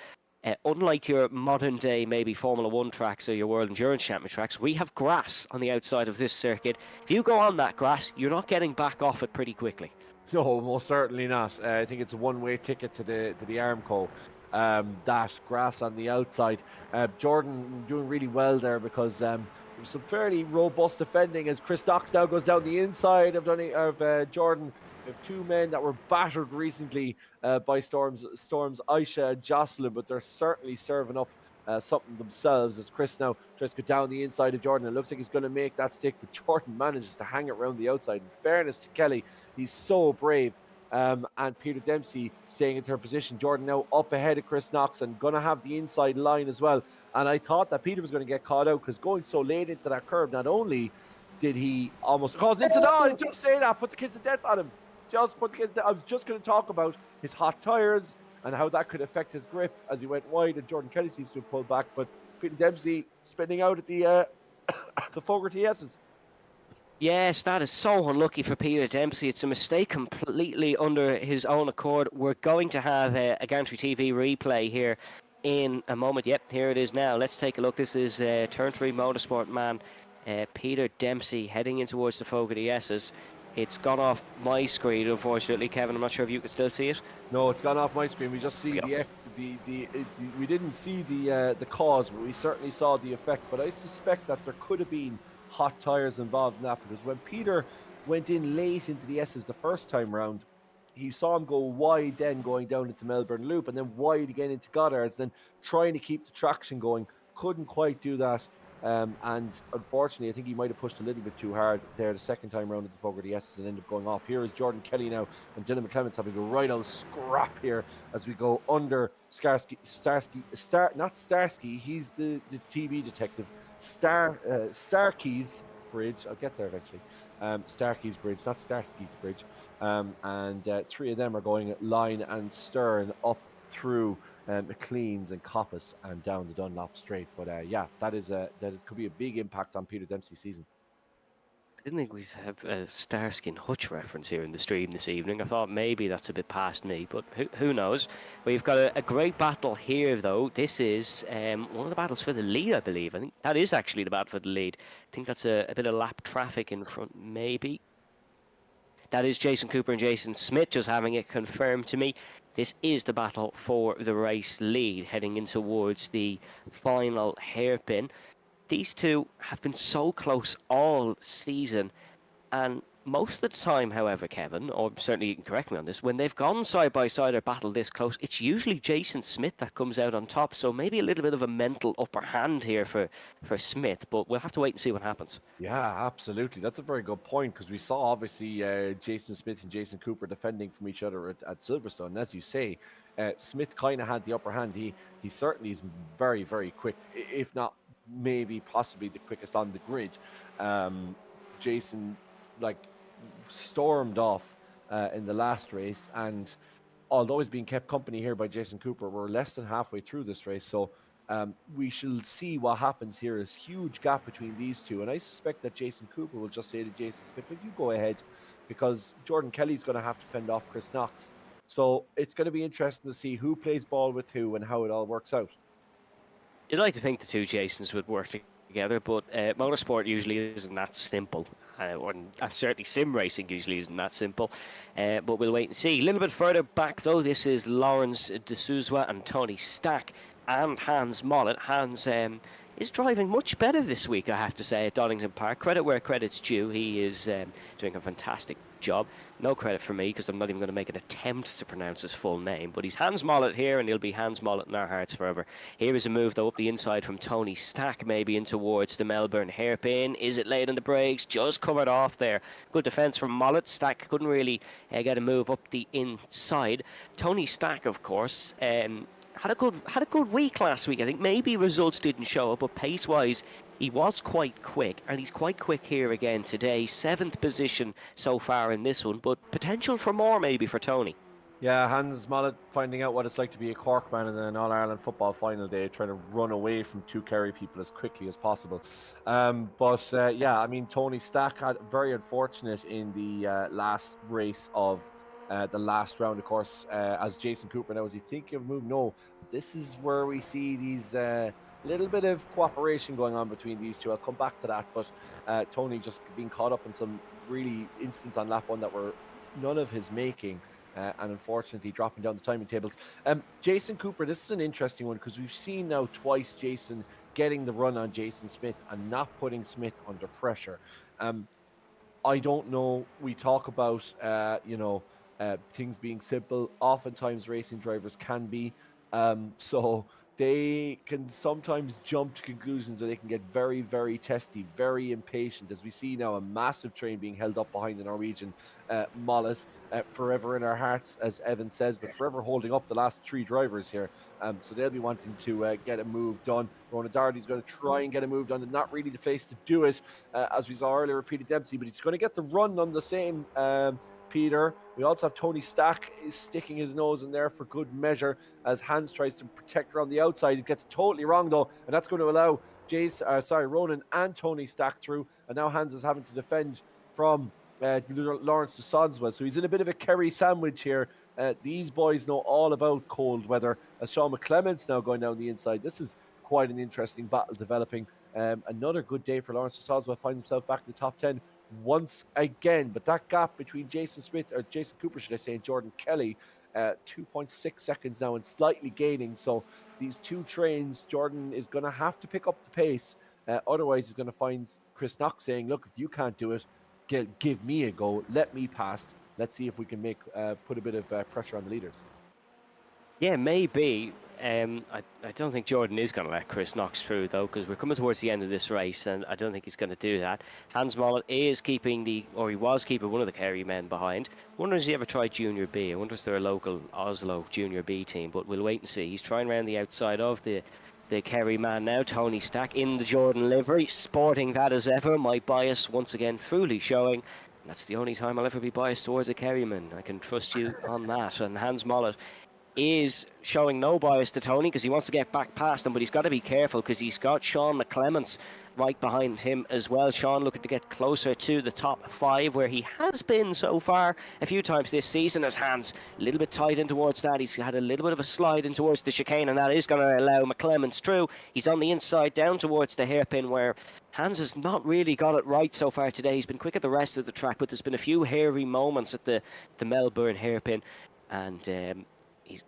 unlike your modern day maybe Formula 1 tracks or your World Endurance Championship tracks, we have grass on the outside of this circuit. If you go on that grass, you're not getting back off it pretty quickly. No, most certainly not. I think it's a one-way ticket to the Armco. That grass on the outside. Jordan doing really well there, because there was some fairly robust defending as Chris Knox now goes down the inside of Jordan. We have two men that were battered recently by storms Aisha and Jocelyn, but they're certainly serving up something themselves as Chris now tries to go down the inside of Jordan. It looks like he's going to make that stick, but Jordan manages to hang it around the outside. In fairness to Kelly, he's so brave. And Peter Dempsey staying in third position. Jordan now up ahead of Chris Knox and going to have the inside line as well. And I thought that Peter was going to get caught out, because going so late into that curve, not only did he almost cause incident, I just say that, put the kiss of death on him. Just put the kiss of death. I was just going to talk about his hot tyres and how that could affect his grip as he went wide, and Jordan Kelly seems to have pulled back. But Peter Dempsey spinning out at the the Fogarty S's. Yes, that is so unlucky for Peter Dempsey. It's a mistake completely under his own accord. We're going to have a Gantry TV replay here in a moment. Yep, here it is now. Let's take a look. This is RTA Motorsport man Peter Dempsey heading in towards the Fogarty S's. It's gone off my screen, unfortunately, Kevin. I'm not sure if you can still see it. No, it's gone off my screen. We just see There we go. we didn't see the cause, but we certainly saw the effect. But I suspect that there could have been hot tires involved in that, because when Peter went in late into the S's the first time round, he saw him go wide, then going down into Melbourne Loop, and then wide again into Goddard's, then trying to keep the traction going. Couldn't quite do that. And unfortunately, I think he might have pushed a little bit too hard there the second time round at the Fogarty S's and ended up going off. Here is Jordan Kelly now, and Dylan McClements having a right old scrap here as we go under not Starsky, he's the TV detective. Starkey's Bridge. I'll get there eventually. Starkey's Bridge, not Starsky's Bridge. And three of them are going line and stern up through McLean's and Coppice and down the Dunlop Straight. But yeah, that could be a big impact on Peter Dempsey's season. I didn't think we'd have a Starsky and Hutch reference here in the stream this evening. I thought maybe that's a bit past me, but who knows? We've got a great battle here, though. This is one of the battles for the lead, I believe. I think that is actually the battle for the lead. I think that's a bit of lap traffic in front, maybe. That is Jason Cooper and Jason Smith just having it confirmed to me. This is the battle for the race lead, heading in towards the final hairpin. These two have been so close all season, and most of the time, however, Kevin, or certainly you can correct me on this, when they've gone side by side or battled this close, it's usually Jason Smith that comes out on top. So maybe a little bit of a mental upper hand here for Smith, but we'll have to wait and see what happens. Yeah, absolutely. That's a very good point, because we saw obviously Jason Smith and Jason Cooper defending from each other at Silverstone. And as you say, Smith kind of had the upper hand. He certainly is very, very quick, if not maybe possibly the quickest on the grid. Jason stormed off in the last race, and although he's being kept company here by Jason Cooper, we're less than halfway through this race. So we shall see what happens here. There's a huge gap between these two, and I suspect that Jason Cooper will just say to Jason Smith, "Well, you go ahead," because Jordan Kelly's going to have to fend off Chris Knox. So it's going to be interesting to see who plays ball with who and how it all works out. You'd like to think the two Jasons would work together, but motorsport usually isn't that simple. And certainly sim racing usually isn't that simple. But we'll wait and see. A little bit further back, though, this is Lawrence D'Souza and Tony Stack and Hans Mollet. Hans is driving much better this week, I have to say, at Donington Park. Credit where credit's due. He is doing a fantastic job. No credit for me, because I'm not even going to make an attempt to pronounce his full name. But he's Hans Mollet here, and he'll be Hans Mollet in our hearts forever. Here is a move, though, up the inside from Tony Stack, maybe in towards the Melbourne hairpin. Is it late on the brakes? Just covered off there. Good defence from Mollet. Stack couldn't really get a move up the inside. Tony Stack, of course, had a good week last week. I think maybe results didn't show up, but pace-wise, he was quite quick, and he's quite quick here again today. 7th position so far in this one, but potential for more maybe for Tony. Yeah, Hans Mollet finding out what it's like to be a Cork man in an All-Ireland football final day, trying to run away from two Kerry people as quickly as possible. Yeah, I mean, Tony Stack had very unfortunate in the last race of the last round, of course, as Jason Cooper. Now, is he thinking of move? No, this is where we see these little bit of cooperation going on between these two. I'll come back to that, but Tony just being caught up in some really incidents on lap one that were none of his making. And unfortunately dropping down the timing tables. Jason Cooper, this is an interesting one, because we've seen now twice Jason getting the run on Jason Smith and not putting Smith under pressure. I don't know. We talk about, things being simple. Oftentimes racing drivers can be. So they can sometimes jump to conclusions, or they can get very, very testy, very impatient, as we see now a massive train being held up behind the Norwegian Mollet, forever in our hearts, as Evan says, but forever holding up the last three drivers here. So they'll be wanting to get a move done. Ronan Doherty's going to try and get a move done, and not really the place to do it, as we saw earlier with Peter Dempsey, but he's going to get the run on the same Peter. We also have Tony Stack is sticking his nose in there for good measure, as Hans tries to protect around the outside. He gets totally wrong, though, and that's going to allow Ronan and Tony Stack through, and now Hans is having to defend from Lawrence D'Souza. So he's in a bit of a Kerry sandwich here. These boys know all about cold weather, as Sean McClements now going down the inside. This is quite an interesting battle developing. Another good day for Lawrence D'Souza, finds himself back in the top 10. once again. But that gap between Jason Cooper, should I say, and Jordan Kelly, 2.6 seconds now and slightly gaining. So these two trains, Jordan is going to have to pick up the pace. Otherwise, he's going to find Chris Knox saying, look, if you can't do it, give me a go. Let me pass. Let's see if we can put a bit of pressure on the leaders. Yeah, maybe. I don't think Jordan is going to let Chris Knox through, though, because we're coming towards the end of this race, and I don't think he's going to do that. Hans Mollet is keeping he was keeping one of the Kerry men behind. I wonder if he ever tried Junior B. I wonder if they're a local Oslo Junior B team, but we'll wait and see. He's trying around the outside of the Kerry man now, Tony Stack, in the Jordan livery, sporting that as ever. My bias, once again, truly showing. That's the only time I'll ever be biased towards a Kerryman. I can trust you on that. And Hans Mollet is showing no bias to Tony because he wants to get back past him, but he's got to be careful because he's got Sean McClements right behind him as well. Sean looking to get closer to the top 5 where he has been so far a few times this season. His hands a little bit tight in towards that. He's had a little bit of a slide in towards the chicane, and that is going to allow McClements through. He's on the inside down towards the hairpin where Hans has not really got it right so far today. He's been quick at the rest of the track, but there's been a few hairy moments at the Melbourne hairpin, and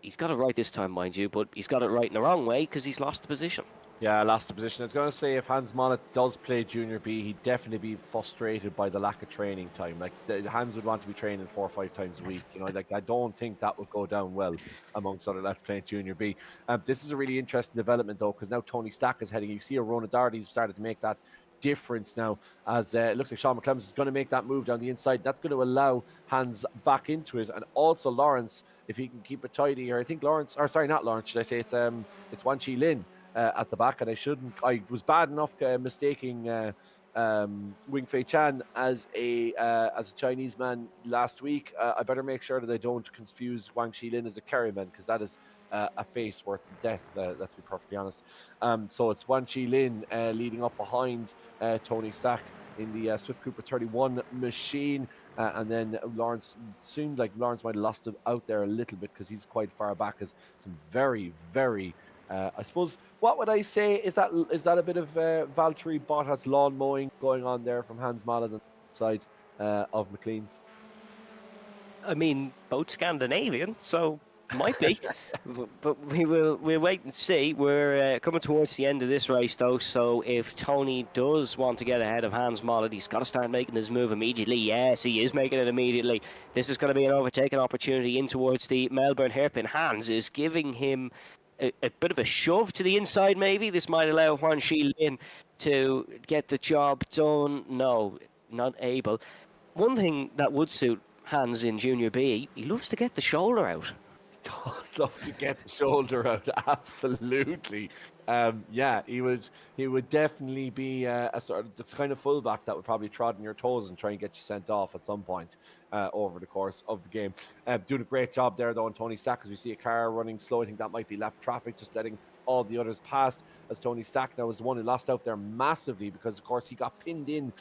he's got it right this time, mind you, but he's got it right in the wrong way because he's lost the position. Yeah, lost the position. I was going to say if Hans Mollet does play Junior B, he'd definitely be frustrated by the lack of training time. Like, Hans would want to be training 4 or 5 times a week. You know, like, I don't think that would go down well amongst other lads playing Junior B. This is a really interesting development, though, because now Tony Stack is heading. You see Rona Doherty's started to make that difference now, as it looks like Sean McClemens is going to make that move down the inside. That's going to allow Hans back into it, and also Lawrence, if he can keep it tidy here. I think Lawrence, or sorry, not Lawrence, should I say? It's Wan Chi Lin at the back, and I was bad enough mistaking Wing Fei Chan as a Chinese man last week. I better make sure that I don't confuse Wang Xilin as a Kerryman, because that is a face worth death. Let's be perfectly honest. So it's Wang Xilin leading up behind Tony Stack in the Swift Cooper 31 machine, and then Lawrence seemed like Lawrence might have lost it out there a little bit because he's quite far back. As some very, very I suppose, what would I say? Is that a bit of Valtteri Bottas lawn mowing going on there from Hans Mollet on the side of McLean's? I mean, both Scandinavian, so might be. But we'll wait and see. We're coming towards the end of this race, though, so if Tony does want to get ahead of Hans Mollet, he's got to start making his move immediately. Yes, he is making it immediately. This is going to be an overtaking opportunity in towards the Melbourne hairpin. Hans is giving him a bit of a shove to the inside, maybe. This might allow Wan Chi Lin to get the job done. No, not able. One thing that would suit Hans in Junior B, he loves to get the shoulder out. Does love to get the shoulder out, absolutely. Yeah, he would definitely be a sort of this kind of fullback that would probably trot on your toes and try and get you sent off at some point over the course of the game. Doing a great job there, though, on Tony Stack, as we see a car running slow. I think that might be lap traffic, just letting all the others past, as Tony Stack now was the one who lost out there massively because, of course, he got pinned in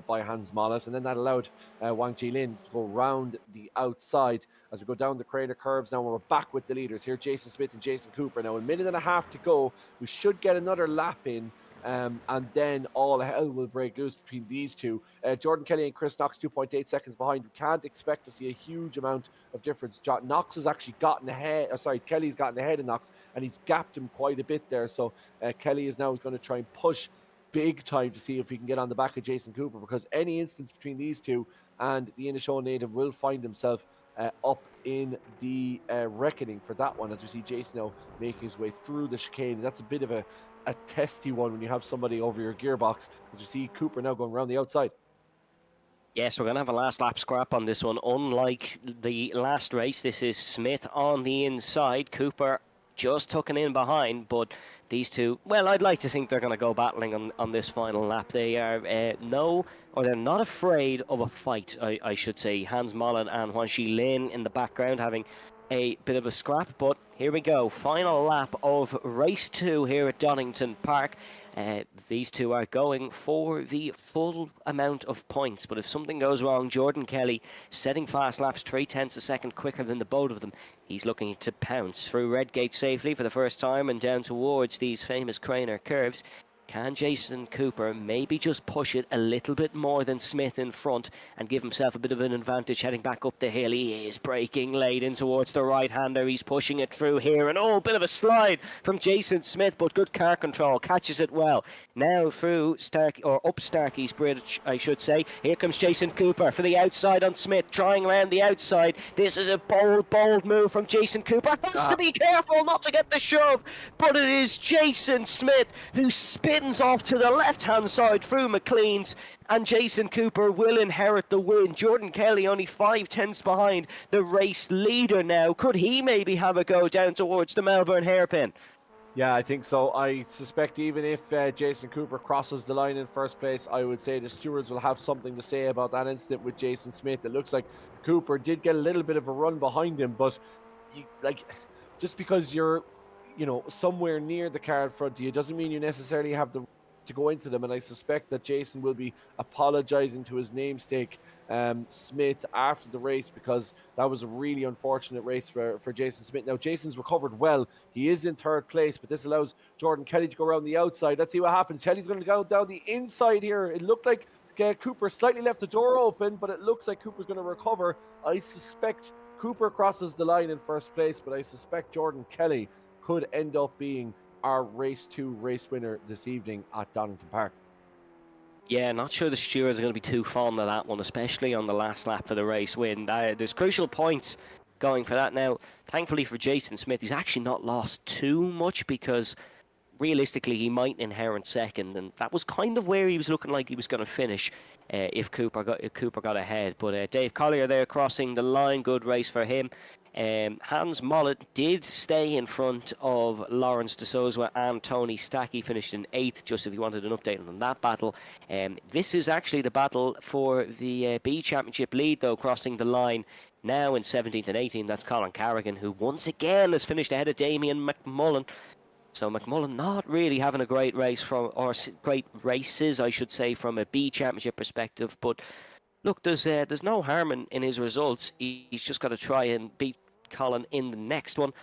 by Hans Mollet, and then that allowed Wang Jilin to go round the outside. As we go down the crater curves now, we're back with the leaders here, Jason Smith and Jason Cooper. Now, a minute and a half to go. We should get another lap in, and then all hell will break loose between these two. Jordan Kelly and Chris Knox 2.8 seconds behind. We can't expect to see a huge amount of difference. Knox has actually gotten ahead. Kelly's gotten ahead of Knox, and he's gapped him quite a bit there. So Kelly is now going to try and push big time to see if he can get on the back of Jason Cooper, because any instance between these two and the Inishowen native will find himself up in the reckoning for that one, as we see Jason now making his way through the chicane. That's a bit of a testy one when you have somebody over your gearbox, as we see Cooper now going around the outside. Yes, we're going to have a last lap scrap on this one. Unlike the last race, this is Smith on the inside, Cooper just tucking in behind, but these two, well, I'd like to think they're going to go battling on this final lap. They are they're not afraid of a fight, I should say. Hans Mollet and Wan Chi Lin in the background having a bit of a scrap, but here we go. Final lap of race 2 here at Donington Park. These two are going for the full amount of points, but if something goes wrong, Jordan Kelly setting fast laps 0.3 a second quicker than the both of them. He's looking to pounce through Redgate safely for the first time and down towards these famous Craner curves. Can Jason Cooper maybe just push it a little bit more than Smith in front and give himself a bit of an advantage heading back up the hill? He is braking late in towards the right-hander. He's pushing it through here. And bit of a slide from Jason Smith, but good car control. Catches it well. Now through up Starkey's bridge, I should say. Here comes Jason Cooper for the outside on Smith, trying around the outside. This is a bold move from Jason Cooper. Has to be careful not to get the shove, but it is Jason Smith who spins off to the left-hand side through McLean's, and Jason Cooper will inherit the win. Jordan Kelly only 5/10 behind the race leader now. Could he maybe have a go down towards the Melbourne hairpin? Yeah, I think so. I suspect even if Jason Cooper crosses the line in first place, I would say the stewards will have something to say about that incident with Jason Smith. It looks like Cooper did get a little bit of a run behind him, but just because you're, somewhere near the car in front of you doesn't mean you necessarily have the to go into them. And I suspect that Jason will be apologizing to his namesake, Smith, after the race, because that was a really unfortunate race for Jason Smith. Now, Jason's recovered well. He is in third place, but this allows Jordan Kelly to go around the outside. Let's see what happens. Kelly's going to go down the inside here. It looked like Cooper slightly left the door open, but it looks like Cooper's going to recover. I suspect Cooper crosses the line in first place, but I suspect Jordan Kelly could end up being our race 2 race winner this evening at Donington Park. Yeah, not sure the stewards are going to be too fond of that one, especially on the last lap of the race win. There's crucial points going for that. Now, thankfully for Jason Smith, he's actually not lost too much, because realistically he might inherit second, and that was kind of where he was looking like he was going to finish if Cooper got ahead. But Dave Collier there crossing the line, good race for him. Hans Mollet did stay in front of Lawrence de Souza and Tony Stackey, finished in 8th, just if you wanted an update on that battle. This is actually the battle for the B Championship lead, though, crossing the line now in 17th and 18th. That's Colin Carrigan, who once again has finished ahead of Damien McMullen. So McMullen not really having a great race great races, I should say, from a B Championship perspective. But look, there's no harm in his results. He's just got to try and beat Colin in the next one,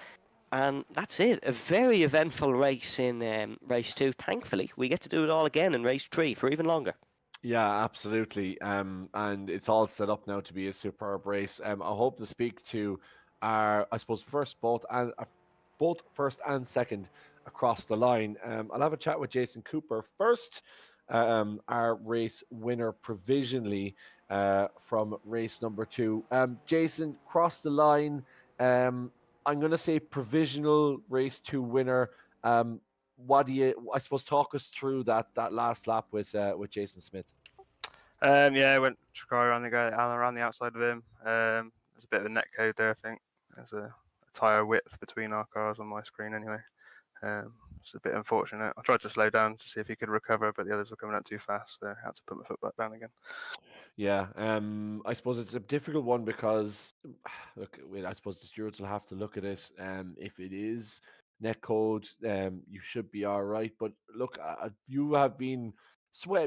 and that's it. A very eventful race in race 2. Thankfully, we get to do it all again in race 3 for even longer. Yeah, absolutely. And it's all set up now to be a superb race. I hope to speak to our, I suppose, both first and second across the line. I'll have a chat with Jason Cooper first, our race winner provisionally from race number 2. Jason, cross the line. I'm going to say provisional race 2 winner. What do you, I suppose, talk us through that last lap with Jason Smith? Yeah, I went to go around the outside of him. There's a bit of a net code there, I think. There's a tyre width between our cars on my screen anyway. It's a bit unfortunate. I tried to slow down to see if he could recover, but the others were coming out too fast, so I had to put my foot back down again. Yeah, I suppose it's a difficult one because, look, I suppose the stewards will have to look at it. If it is net code, you should be all right. But look, you have been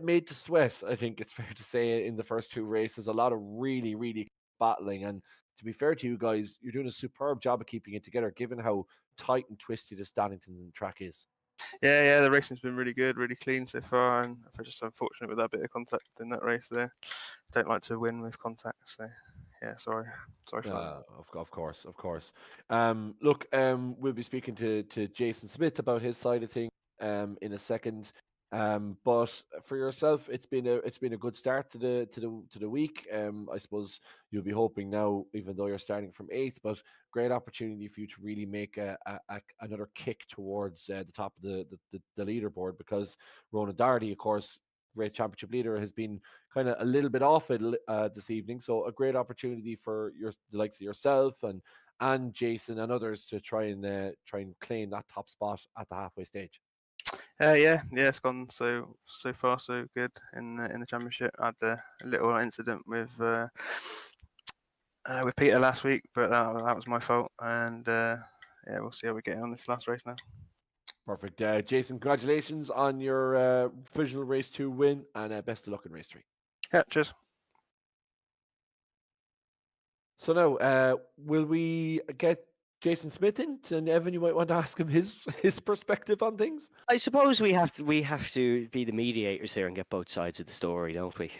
made to sweat, I think it's fair to say, in the first 2 races. A lot of really, really battling. And to be fair to you guys, you're doing a superb job of keeping it together, given how tight and twisty this Donington track is. Yeah, the racing's been really good, really clean so far, and I'm just unfortunate with that bit of contact in that race there. Don't like to win with contact, so yeah, sorry for that. Of course. Look, we'll be speaking to Jason Smith about his side of things in a second. But for yourself, it's been a good start to the week. I suppose you'll be hoping now, even though you're starting from 8th, but great opportunity for you to really make another kick towards the top of the leaderboard, because Ronan Doherty, of course, race championship leader, has been kind of a little bit off it this evening. So a great opportunity for the likes of yourself and Jason and others to try and claim that top spot at the halfway stage. Yeah, it's gone so far so good in the championship. I had a little incident with Peter last week, but that was my fault. And yeah, we'll see how we get on this last race now. Perfect. Jason, congratulations on your provisional race 2 win, and best of luck in race 3. Yeah, cheers. So now, will we get Jason Smith in, and Evan, you might want to ask him his perspective on things. I suppose we have to be the mediators here and get both sides of the story, don't we?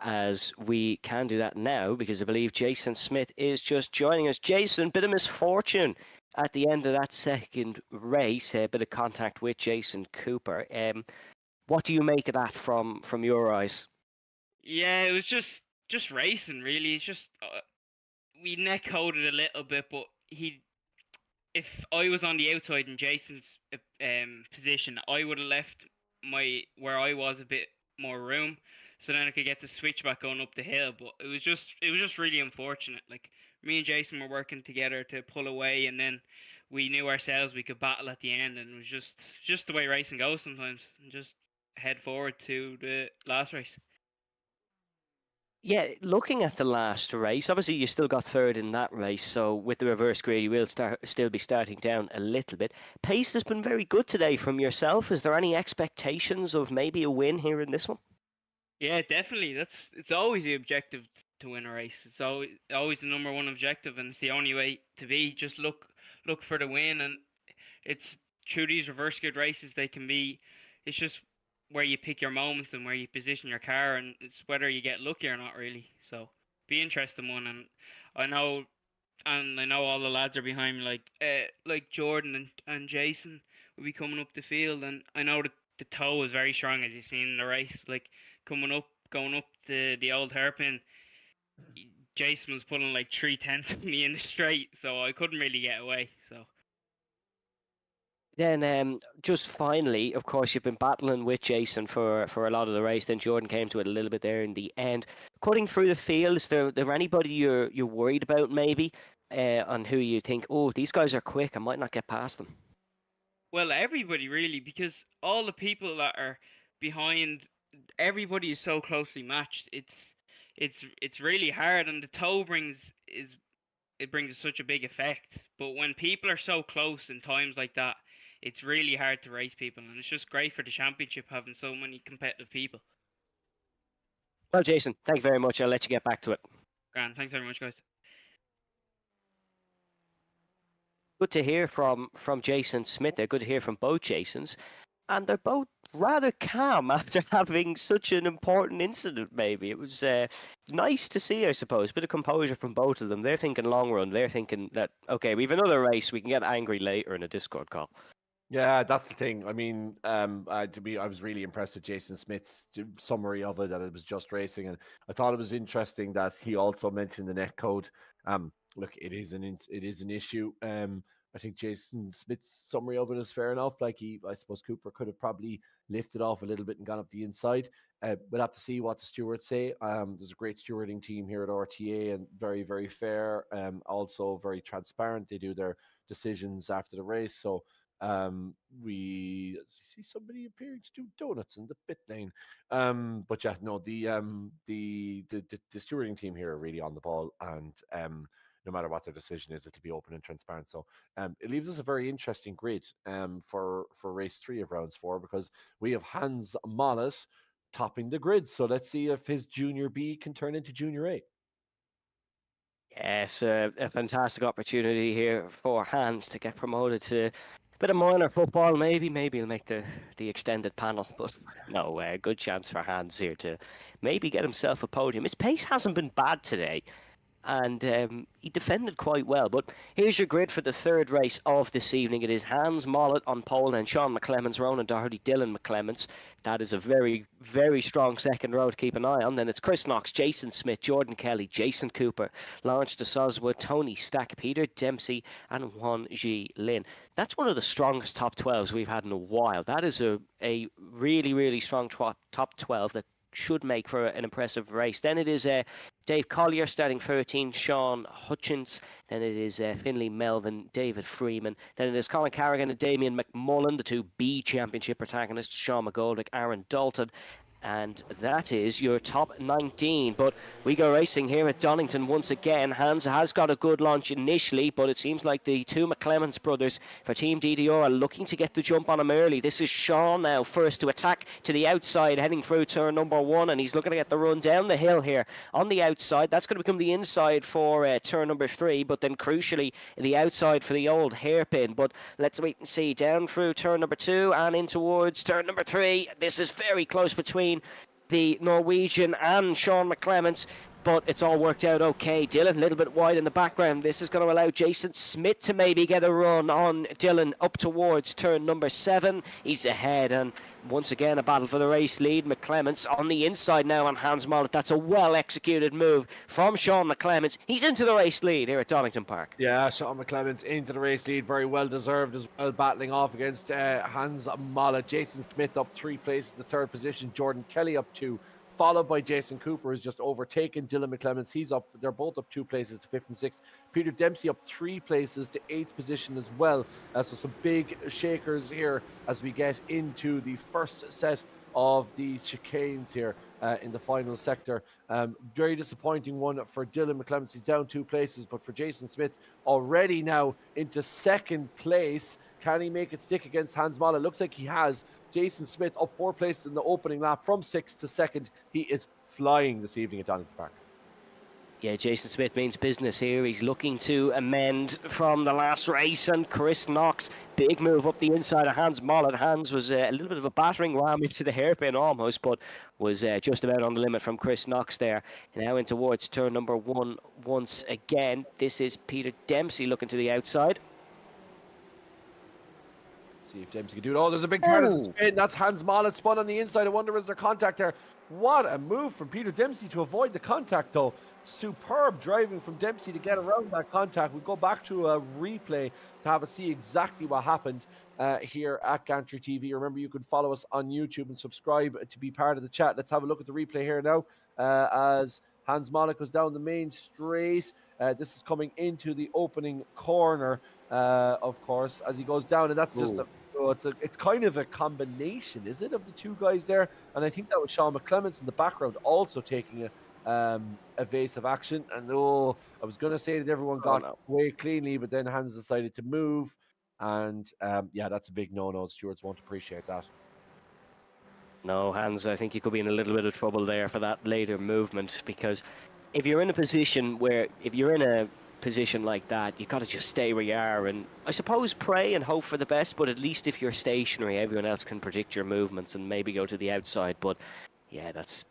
As we can do that now, because I believe Jason Smith is just joining us. Jason, bit of misfortune at the end of that second race, a bit of contact with Jason Cooper. What do you make of that from your eyes? Yeah, it was just racing really. It's just we neck coded a little bit, but if I was on the outside in Jason's position, I would have left where I was a bit more room, so then I could get the switch back going up the hill. But it was just really unfortunate. Like me and Jason were working together to pull away, and then we knew ourselves we could battle at the end, and it was just the way racing goes sometimes. And just head forward to the last race. Yeah, looking at the last race, obviously you still got third in that race, so with the reverse grid you will still be starting down a little bit. Pace has been very good today from yourself. Is there any expectations of maybe a win here in this one? Yeah, definitely. It's always the objective to win a race. It's always the number one objective, and it's the only way to be. Just look for the win, and it's through these reverse grid races they can be. It's just where you pick your moments and where you position your car, and it's whether you get lucky or not, really. So be interesting one, and I know all the lads are behind me, like Jordan and Jason will be coming up the field, and I know that the toe is very strong, as you've seen in the race. Like going up the old hairpin, Jason was pulling like 3/10 of me in the straight, so I couldn't really get away. So. Then just finally, of course, you've been battling with Jason for a lot of the race. Then Jordan came to it a little bit there in the end. Cutting through the field, is there anybody you're worried about maybe on who you think, oh, these guys are quick, I might not get past them? Well, everybody really, because all the people that are behind, everybody is so closely matched. It's really hard, and the toe brings such a big effect. But when people are so close in times like that, it's really hard to race people, and it's just great for the championship having so many competitive people. Well, Jason, thank you very much. I'll let you get back to it. Grand, thanks very much, guys. Good to hear from Jason Smith there. Good to hear from both Jasons. And they're both rather calm after having such an important incident, maybe. It was nice to see, I suppose. A bit of composure from both of them. They're thinking long run. They're thinking that, okay, we have another race. We can get angry later in a Discord call. Yeah, that's the thing. I mean, I was really impressed with Jason Smith's summary of it, that it was just racing, and I thought it was interesting that he also mentioned the net code. Look, it is an issue. I think Jason Smith's summary of it is fair enough. Like I suppose Cooper could have probably lifted off a little bit and gone up the inside. We'll have to see what the stewards say. There's a great stewarding team here at RTA, and very, very fair. Also very transparent. They do their decisions after the race. So we see somebody appearing to do donuts in the pit lane. But yeah, no, the stewarding team here are really on the ball, and no matter what their decision is, it'll be open and transparent. So it leaves us a very interesting grid for race 3 of rounds 4, because we have Hans Mollet topping the grid. So let's see if his Junior B can turn into Junior A. Yes, a fantastic opportunity here for Hans to get promoted to a bit of minor football. Maybe he'll make the extended panel, but no, good chance for Hans here to maybe get himself a podium. His pace hasn't been bad today, and he defended quite well. But here's your grid for the third race of this evening. It is Hans Mollet on pole, and Sean McClements, Ronan Doherty, Dylan McClements. That is a very, very strong second row to keep an eye on. Then it's Chris Knox, Jason Smith, Jordan Kelly, Jason Cooper, Lawrence de Soswa, Tony Stack, Peter Dempsey, and Juan G. Lin. That's one of the strongest top 12s we've had in a while. That is a really, really strong top 12 that should make for an impressive race. Then it is Dave Collier starting 13, Sean Hutchins. Then it is Finlay Melvin, David Freeman. Then it is Colin Carrigan and Damien McMullen, the two B Championship protagonists, Sean McGoldrick, Aaron Dalton. And that is your top 19. But we go racing here at Donington once again. Hans has got a good launch initially, but it seems like the two McClements brothers for Team DDR are looking to get the jump on him early. This is Sean now first to attack to the outside, heading through turn number 1, and he's looking to get the run down the hill here on the outside. That's going to become the inside for turn number 3, but then crucially the outside for the old hairpin. But let's wait and see. Down through turn number 2 and in towards turn number 3. This is very close between the Norwegian and Sean McClements, but it's all worked out okay. Dylan a little bit wide in the background. This is going to allow Jason Smith to maybe get a run on Dylan up towards turn number 7. He's ahead, and once again a battle for the race lead. McClements on the inside now on Hans Mollet. That's a well executed move from Sean McClements. He's into the race lead here at Donington Park. Yeah, Sean McClements into the race lead, very well deserved as well, battling off against Hans Mollet. Jason Smith up 3 places in the 3rd position, Jordan Kelly up 2, followed by Jason Cooper, who's just overtaken Dylan McClements. He's up, they're both up 2 places to 5th and 6th. Peter Dempsey up 3 places to 8th position as well. So some big shakers here as we get into the first set of these chicanes here in the final sector. Very disappointing one for Dylan McClements. He's down 2 places, but for Jason Smith, already now into 2nd place. Can he make it stick against Hans Mollet? Looks like he has. Jason Smith up 4 places in the opening lap from 6th to 2nd. He is flying this evening at Donington Park. Yeah, Jason Smith means business here. He's looking to amend from the last race, and Chris Knox, big move up the inside of Hans Mollet. Hans was a little bit of a battering ram into the hairpin almost, but was just about on the limit from Chris Knox there. Now in towards turn number 1 once again. This is Peter Dempsey looking to the outside. See if Dempsey can do it. Oh, there's a big partisan spin. That's Hans Mollet spun on the inside. I wonder, is there contact there? What a move from Peter Dempsey to avoid the contact, though. Superb driving from Dempsey to get around that contact. We go back to a replay to have a see exactly what happened here at Gantry TV. Remember, you can follow us on YouTube and subscribe to be part of the chat. Let's have a look at the replay here now as Hans Mollet goes down the main straight. This is coming into the opening corner, of course, as he goes down, and that's just it's kind of a combination, is it, of the 2 guys there? And I think that was Sean McClements in the background also taking a evasive action. And I was going to say that everyone got away cleanly, but then Hans decided to move, and yeah, that's a big no-no. Stewards won't appreciate that. No, Hans, I think you could be in a little bit of trouble there for that later movement, because if you're in a position like that, you got to just stay where you are, and I suppose pray and hope for the best, but at least if you're stationary, everyone else can predict your movements and maybe go to the outside. But yeah, that's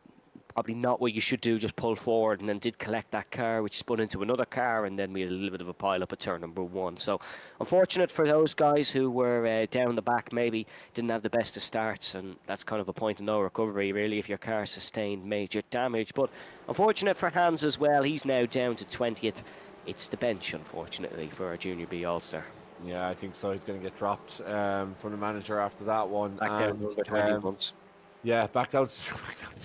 probably not what you should do. Just pull forward, and then did collect that car, which spun into another car, and then we had a little bit of a pile up at turn number 1. So unfortunate for those guys who were down the back, maybe didn't have the best of starts, and that's kind of a point of no recovery really if your car sustained major damage. But unfortunate for Hans as well. He's now down to 20th. It's the bench, unfortunately, for our Junior B All-Star. Yeah, I think so. He's going to get dropped from the manager after that one. Back down to 20 months. Yeah, back down to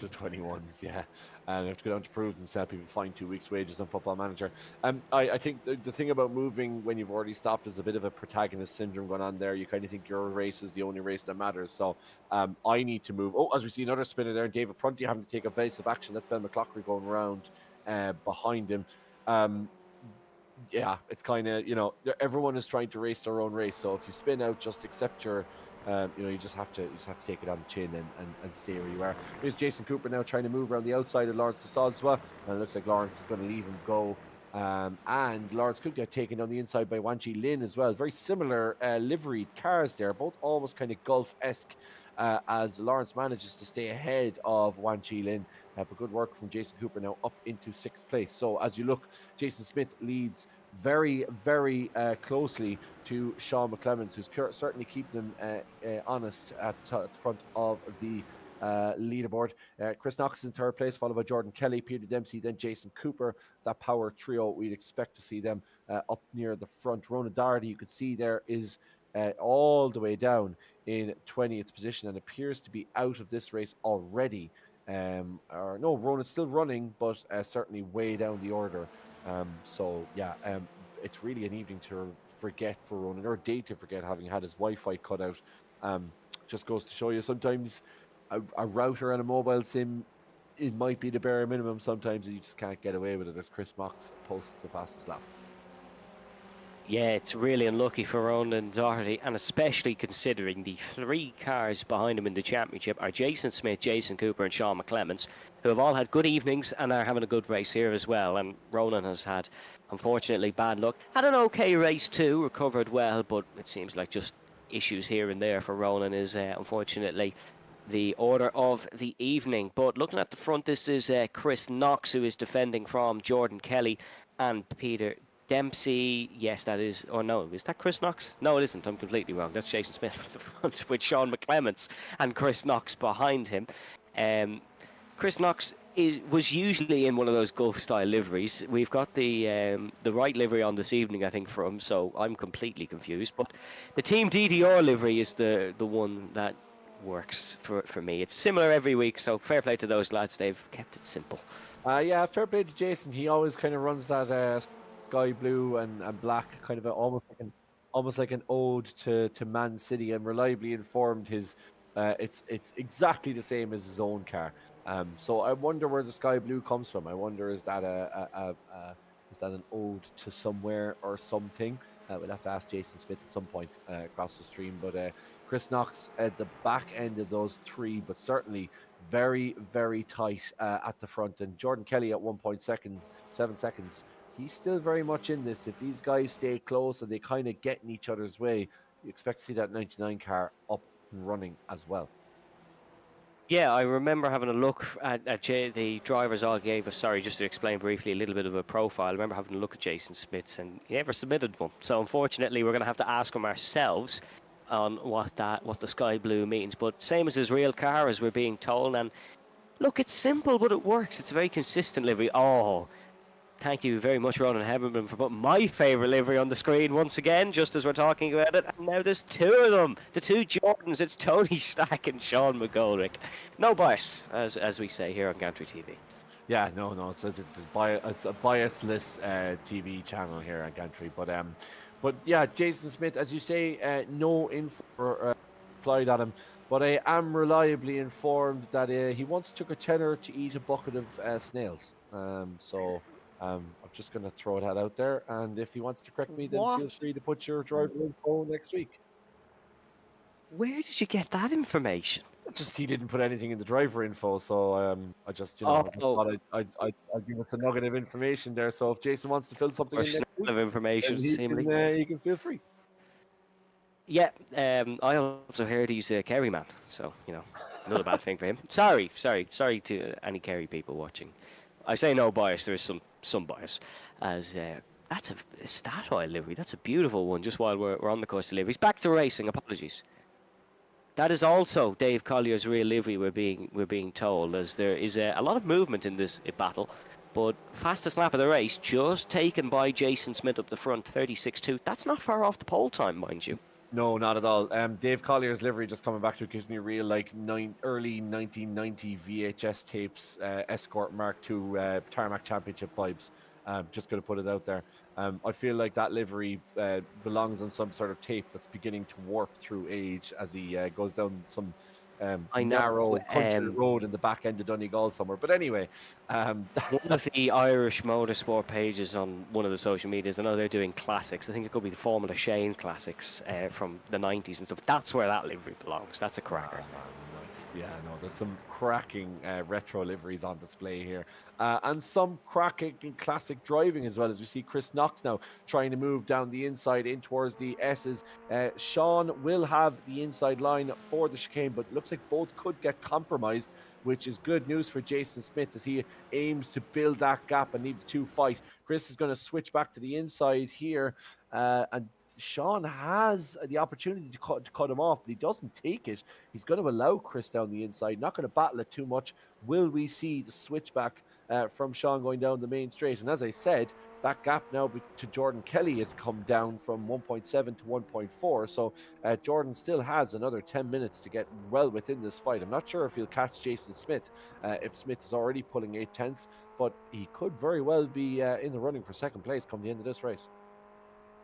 21s, yeah. And have to go down to prove themselves, people find 2 weeks' wages on Football Manager. I think the thing about moving when you've already stopped is a bit of a protagonist syndrome going on there. You kind of think your race is the only race that matters. So I need to move. Oh, as we see another spinner there, David Prunty having to take evasive action. That's Ben McLaughlin going around behind him. Yeah, it's kind of, everyone is trying to race their own race. So if you spin out, just accept your, you just have to take it on the chin and stay where you are. Here's Jason Cooper now trying to move around the outside of Lawrence Desazwa, and it looks like Lawrence is going to leave him go. And Lawrence could get taken on the inside by Wanji Lin as well. Very similar liveried cars there, both almost kind of Gulf-esque. As Lawrence manages to stay ahead of Wan Chi Lin. But good work from Jason Cooper now up into 6th place. So as you look, Jason Smith leads very, very closely to Sean McClements, who's certainly keeping them honest at the front of the leaderboard. Chris Knox in 3rd place, followed by Jordan Kelly, Peter Dempsey, then Jason Cooper. That power trio, we'd expect to see them up near the front. Ronan Doherty, you could see there, is all the way down in 20th position and appears to be out of this race already. Or no, Ronan's still running, but certainly way down the order. So yeah, it's really an evening to forget for Ronan, or a day to forget, having had his Wi-Fi cut out. Just goes to show you sometimes a router and a mobile sim, it might be the bare minimum sometimes, and you just can't get away with it, as Chris Knox posts the fastest lap. Yeah, it's really unlucky for Ronan Doherty, and especially considering the 3 cars behind him in the championship are Jason Smith, Jason Cooper, and Sean McClements, who have all had good evenings and are having a good race here as well. And Ronan has had, unfortunately, bad luck. Had an okay race too, recovered well, but it seems like just issues here and there for Ronan is unfortunately the order of the evening. But looking at the front, this is Chris Knox, who is defending from Jordan Kelly and Peter Dempsey. Yes, that is. Or no, is that Chris Knox? No, it isn't. I'm completely wrong. That's Jason Smith at the front with Sean McClements and Chris Knox behind him. Chris Knox was usually in one of those Gulf-style liveries. We've got the right livery on this evening, I think, for him, so I'm completely confused. But the Team DDR livery is the one that works for me. It's similar every week, so fair play to those lads. They've kept it simple. Yeah, fair play to Jason. He always kind of runs that sky blue and black, kind of almost like an ode to Man City, and reliably informed his. It's exactly the same as his own car. So I wonder where the sky blue comes from. I wonder, is that is that an ode to somewhere or something? We'll have to ask Jason Smith at some point across the stream. But Chris Knox at the back end of those 3, but certainly very, very tight at the front. And Jordan Kelly at 1.7 seconds. He's still very much in this. If these guys stay close and they kind of get in each other's way, you expect to see that 99 car up and running as well. Yeah, I remember having a look at the drivers all gave us, sorry, just to explain briefly a little bit of a profile. I remember having a look at Jason Smith's, and he never submitted one. So unfortunately, we're going to have to ask him ourselves on what the sky blue means. But same as his real car, as we're being told. And look, it's simple, but it works. It's a very consistent livery. Oh, thank you very much, Ronan Heberman, for putting my favourite livery on the screen once again, just as we're talking about it. And now there's 2 of them, the 2 Jordans. It's Tony Stack and Sean McGoldrick. No bias, as we say here on Gantry TV. Yeah, no, it's a biasless TV channel here on Gantry. But yeah, Jason Smith, as you say, no info applied on him. But I am reliably informed that he once took a tenner to eat a bucket of snails. So I'm just going to throw that out there. And if he wants to correct me, then feel free to put your driver info next week. Where did you get that information? Just he didn't put anything in the driver info, so I just thought I'd give us a nugget of information there. So if Jason wants to fill something in next week, of information, he can feel free. Yeah, I also heard he's a Kerry man, so not a bad thing for him. Sorry to any Kerry people watching. I say no bias. There is some bias, as that's a Statoil livery. That's a beautiful one. Just while we're on the course of liveries, back to racing. Apologies. That is also Dave Collier's real livery. We're being told, as there is a lot of movement in this battle. But fastest lap of the race, just taken by Jason Smith up the front, 36.2. That's not far off the pole time, mind you. No, not at all. Dave Collier's livery, just coming back to it, gives me real early 1990 VHS tapes, Escort Mark II Tarmac Championship vibes. Just going to put it out there. I feel like that livery belongs on some sort of tape that's beginning to warp through age as he goes down some narrow country road in the back end of Donegal somewhere. But anyway, one of the Irish motorsport pages on one of the social medias, I know they're doing classics. I think it could be the Formula Shane classics from the 90s and stuff. That's where that livery belongs. That's a cracker. Nice. Yeah, no, there's some cracking retro liveries on display here. And some cracking classic driving as well, as we see Chris Knox now trying to move down the inside in towards the S's. Sean will have the inside line for the chicane, but looks like both could get compromised, which is good news for Jason Smith as he aims to build that gap and need the 2 fight. Chris is going to switch back to the inside here, and Sean has the opportunity to cut him off, but he doesn't take it. He's going to allow Chris down the inside, not going to battle it too much. Will we see the switchback from Sean going down the main straight? And as I said, that gap now to Jordan Kelly has come down from 1.7 to 1.4. So Jordan still has another 10 minutes to get well within this fight. I'm not sure if he'll catch Jason Smith, if Smith is already pulling 8/10, but he could very well be in the running for second place come the end of this race.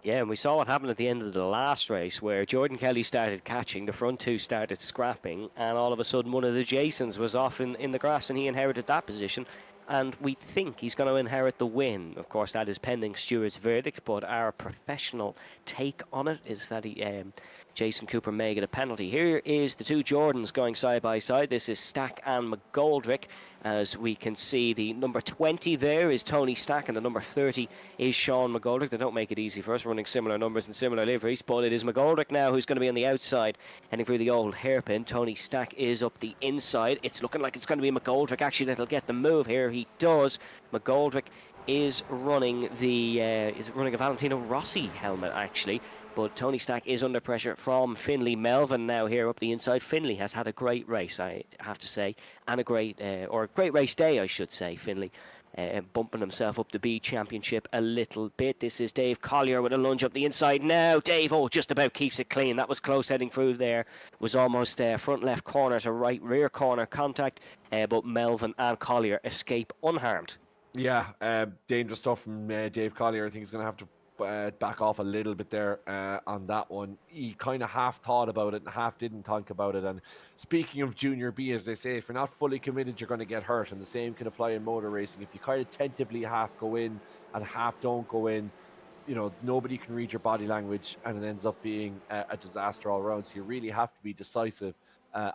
Yeah, and we saw what happened at the end of the last race where Jordan Kelly started catching, the front two started scrapping, and all of a sudden one of the Jasons was off in the grass and he inherited that position. And we think he's going to inherit the win. Of course, that is pending Stewart's verdict, but our professional take on it is that Jason Cooper may get a penalty. Here is the two Jordans going side by side. This is Stack and McGoldrick. As we can see, the number 20 there is Tony Stack and the number 30 is Sean McGoldrick. They don't make it easy for us, running similar numbers and similar liveries, but it is McGoldrick now who's going to be on the outside, heading through the old hairpin. Tony Stack is up the inside. It's looking like it's going to be McGoldrick actually that'll get the move here. He does. McGoldrick is running a Valentino Rossi helmet actually. But Tony Stack is under pressure from Finlay Melvin now here up the inside. Finlay has had a great race, I have to say, and a great race day, I should say. Finlay bumping himself up the B Championship a little bit. This is Dave Collier with a lunge up the inside now. Dave, just about keeps it clean. That was close heading through there. Was almost front left corner to right rear corner contact, but Melvin and Collier escape unharmed. Yeah, dangerous stuff from Dave Collier. I think he's going to have to back off a little bit there on that one. He kind of half thought about it and half didn't think about it. And speaking of Junior B, as they say, if you're not fully committed, you're going to get hurt. And the same can apply in motor racing. If you kind of tentatively half go in and half don't go in, you know, nobody can read your body language and it ends up being a disaster all around. So you really have to be decisive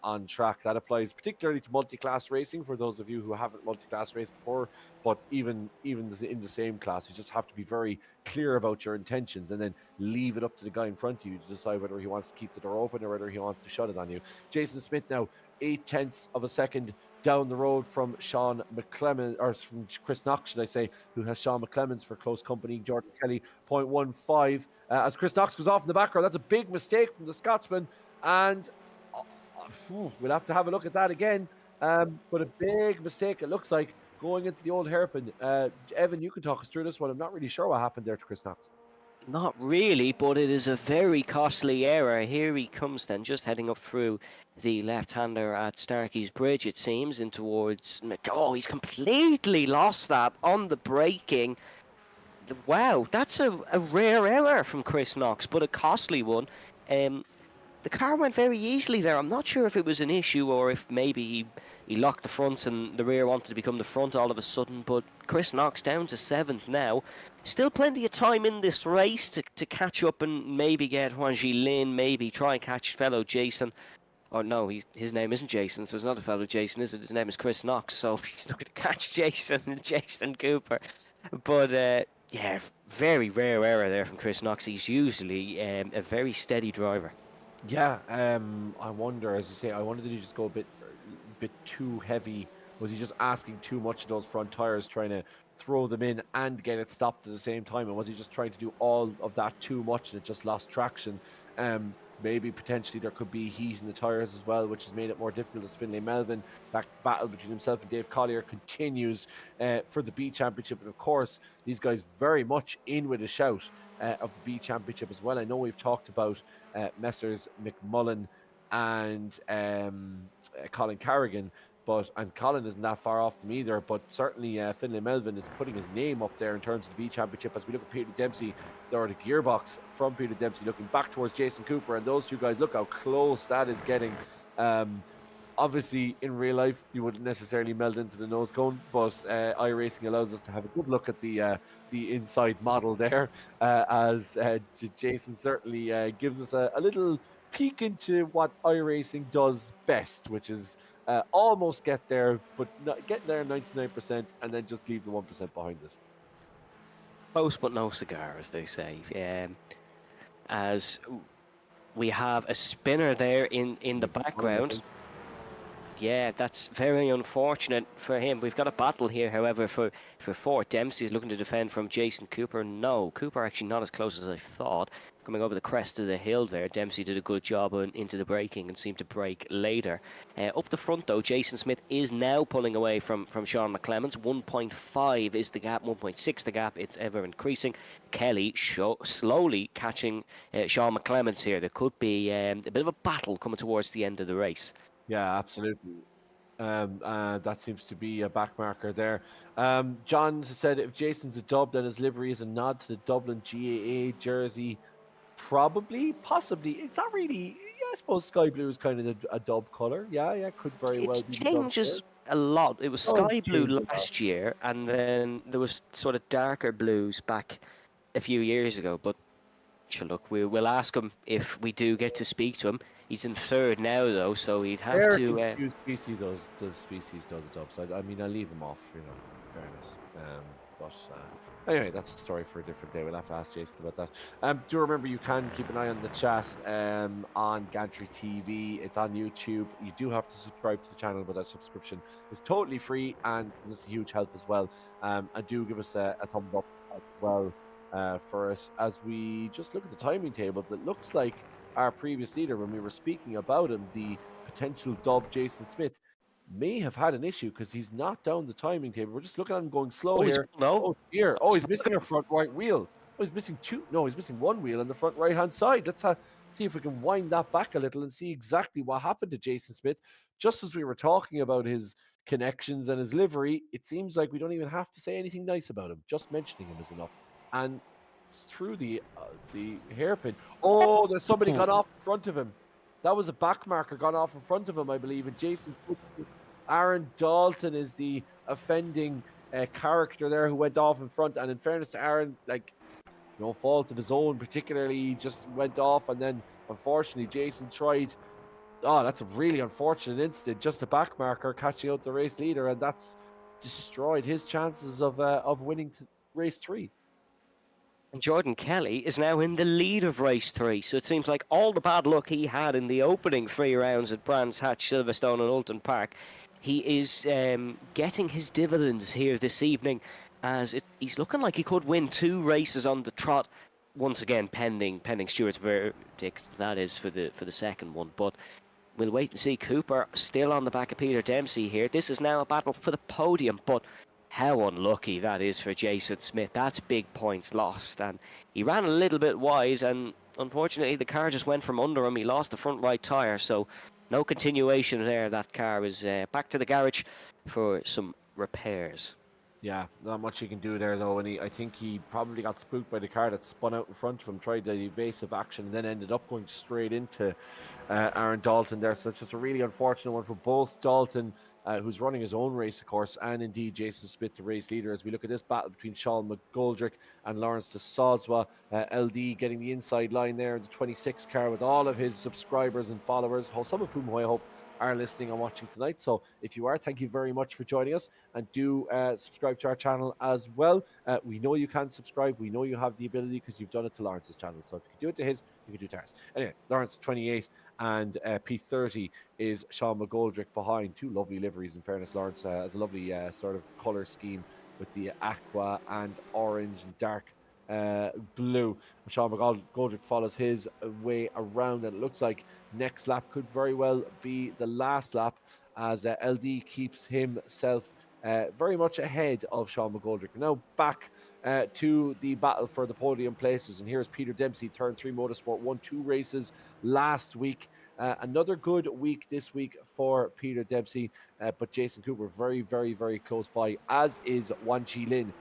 on track. That applies particularly to multi-class racing for those of you who haven't multi-class raced before, but even in the same class, you just have to be very clear about your intentions and then leave it up to the guy in front of you to decide whether he wants to keep the door open or whether he wants to shut it on you. Jason Smith now 0.8 of a second down the road from Sean McClemens, or from Chris Knox, should I say, who has Sean McClemens for close company. Jordan Kelly 0.15 as Chris Knox goes off in the background. That's a big mistake from the Scotsman, and we'll have to have a look at that again. But a big mistake, it looks like, going into the old hairpin. Evan, you can talk us through this one. I'm not really sure what happened there to Chris Knox. Not really, but it is a very costly error. Here he comes then, just heading up through the left-hander at Starkey's Bridge, it seems, in towards... Oh, he's completely lost that on the braking. Wow, that's a rare error from Chris Knox, but a costly one. The car went very easily there. I'm not sure if it was an issue or if maybe he locked the fronts and the rear wanted to become the front all of a sudden. But Chris Knox down to 7th now. Still plenty of time in this race to catch up and maybe get Juan Lin, maybe try and catch fellow Jason. Or no, his name isn't Jason, so it's not a fellow Jason, is it? His name is Chris Knox, so he's not going to catch Jason Cooper. But yeah, very rare error there from Chris Knox. He's usually a very steady driver. Yeah, I wonder, as you say, I wonder did he just go a bit too heavy? Was he just asking too much of those front tires, trying to throw them in and get it stopped at the same time? And was he just trying to do all of that too much and it just lost traction? Maybe potentially there could be heat in the tires as well, which has made it more difficult as Finlay Melvin. That battle between himself and Dave Collier continues for the B Championship. And of course, these guys very much in with a shout of the B Championship as well. I know we've talked about Messrs McMullen and Colin Carrigan, and Colin isn't that far off them either, but certainly Finlay Melvin is putting his name up there in terms of the B Championship. As we look at Peter Dempsey, there are the gearbox from Peter Dempsey looking back towards Jason Cooper, and those two guys, look how close that is getting. Obviously, in real life, you wouldn't necessarily meld into the nose cone, but iRacing allows us to have a good look at the inside model there, as Jason certainly gives us a little peek into what iRacing does best, which is almost get there, but not get there 99%, and then just leave the 1% behind it. Close but no cigar, as they say. As we have a spinner there in the background. Yeah, that's very unfortunate for him. We've got a battle here, however, for fourth. Dempsey is looking to defend from Jason Cooper. No, Cooper actually not as close as I thought. Coming over the crest of the hill there, Dempsey did a good job into the braking and seemed to brake later. Up the front, though, Jason Smith is now pulling away from Sean McClemens. 1.5 is the gap, 1.6 the gap. It's ever increasing. Kelly slowly catching Sean McClemens here. There could be a bit of a battle coming towards the end of the race. Yeah, absolutely. That seems to be a back marker there. John said if Jason's a dub, then his livery is a nod to the Dublin GAA jersey. Probably, possibly. It's not really. Yeah, I suppose sky blue is kind of a dub color. Yeah, could very well It be the dub changes colors. a lot. It was Oh, sky blue change a lot. last year, and then there was sort of darker blues back a few years ago. But sure, look, we'll ask him if we do get to speak to him. He's in third now, though, so he'd have Rare to. confused species does the species does the dubs. I mean, I leave them off, in fairness. Anyway, that's a story for a different day. We'll have to ask Jason about that. Do remember you can keep an eye on the chat on Gantry TV. It's on YouTube. You do have to subscribe to the channel, but that subscription is totally free and it's a huge help as well. And do give us a thumb up as well for it. As we just look at the timing tables, it looks like our previous leader, when we were speaking about him, the potential dub Jason Smith, may have had an issue because he's not down the timing table. We're just looking at him going slow here. No. Oh dear. Oh, he's missing a front right wheel. Oh, he's missing two. No, he's missing one wheel on the front right hand side. Let's see if we can wind that back a little and see exactly what happened to Jason Smith. Just as we were talking about his connections and his livery, it seems like we don't even have to say anything nice about him. Just mentioning him is enough. And it's through the hairpin. Oh, there's somebody gone off in front of him. That was a back marker gone off in front of him, I believe. And Jason, Aaron Dalton is the offending character there who went off in front. And in fairness to Aaron, like, no fault of his own, particularly, he just went off. And then, unfortunately, Jason tried. Oh, that's a really unfortunate incident. Just a back marker catching out the race leader, and that's destroyed his chances of winning race 3. And Jordan Kelly is now in the lead of race 3, so it seems like all the bad luck he had in the opening 3 rounds at Brands Hatch, Silverstone and Oulton Park, he is getting his dividends here this evening, as he's looking like he could win 2 races on the trot, once again pending Stewart's verdict, that is, for the second one. But we'll wait and see. Cooper still on the back of Peter Dempsey here. This is now a battle for the podium, but how unlucky that is for Jason Smith. That's big points lost. And he ran a little bit wide, and unfortunately the car just went from under him. He lost the front right tyre, so no continuation there. That car is back to the garage for some repairs. Yeah, not much he can do there, though. And I think he probably got spooked by the car that spun out in front of him, tried the evasive action, and then ended up going straight into Aaron Dalton there. So it's just a really unfortunate one for both Dalton, who's running his own race, of course, and indeed Jason Smith, the race leader, as we look at this battle between Sean McGoldrick and Lawrence de Soswa. LD getting the inside line there in the 26 car with all of his subscribers and followers, some of whom I hope are listening and watching tonight. So if you are, thank you very much for joining us, and do subscribe to our channel as well. We know you can subscribe. We know you have the ability because you've done it to Lawrence's channel. So if you can do it to his, you can do it to ours. Anyway, Lawrence 28 and P30 is Sean McGoldrick behind. 2 lovely liveries, in fairness. Lawrence has a lovely sort of colour scheme with the aqua and orange and dark blue. Sean McGoldrick follows his way around, and it looks like next lap could very well be the last lap, as LD keeps himself very much ahead of Sean McGoldrick. Now back to the battle for the podium places, and here's Peter Dempsey, Turn 3 Motorsport, won 2 races last week. Another good week this week for Peter Dempsey, but Jason Cooper very, very, very close by, as is Wan Chi Lin,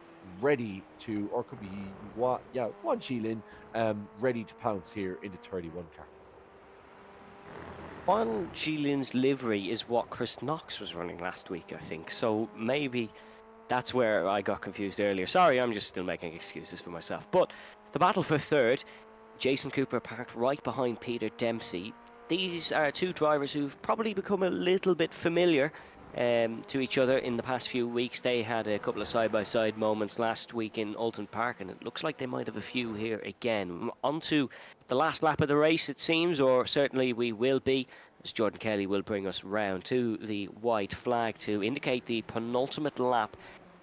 ready to, or could be Wan Chi Lin, ready to pounce here in the 31 car. Wan Chi Lin's livery is what Chris Knox was running last week, I think. So maybe that's where I got confused earlier. Sorry, I'm just still making excuses for myself. But the battle for third, Jason Cooper parked right behind Peter Dempsey. These are 2 drivers who've probably become a little bit familiar to each other in the past few weeks. They had a couple of side-by-side moments last week in Oulton Park, and it looks like they might have a few here again. On to the last lap of the race, it seems, or certainly we will be, as Jordan Kelly will bring us round to the white flag to indicate the penultimate lap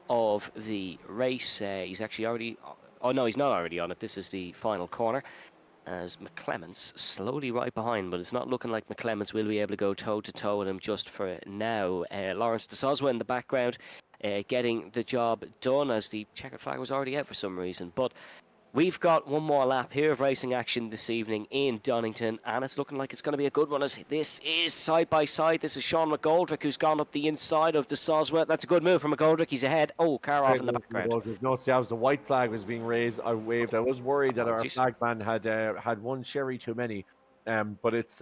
of the race. He's actually already... Oh, no, he's not already on it. This is the final corner, as McClements slowly right behind, but it's not looking like McClements will be able to go toe-to-toe with him just for now. Lawrence de Soswa in the background getting the job done, as the checkered flag was already out for some reason. But We've got one more lap here of racing action this evening in Donington, and it's looking like it's going to be a good one. As this is side by side. This is Sean McGoldrick, who's gone up the inside of the Soswell. That's a good move from McGoldrick. He's ahead. Oh, car off in the background. No, see, that was the white flag was being raised. I waved. I was worried that our Apologies. flagman had one sherry too many, but it's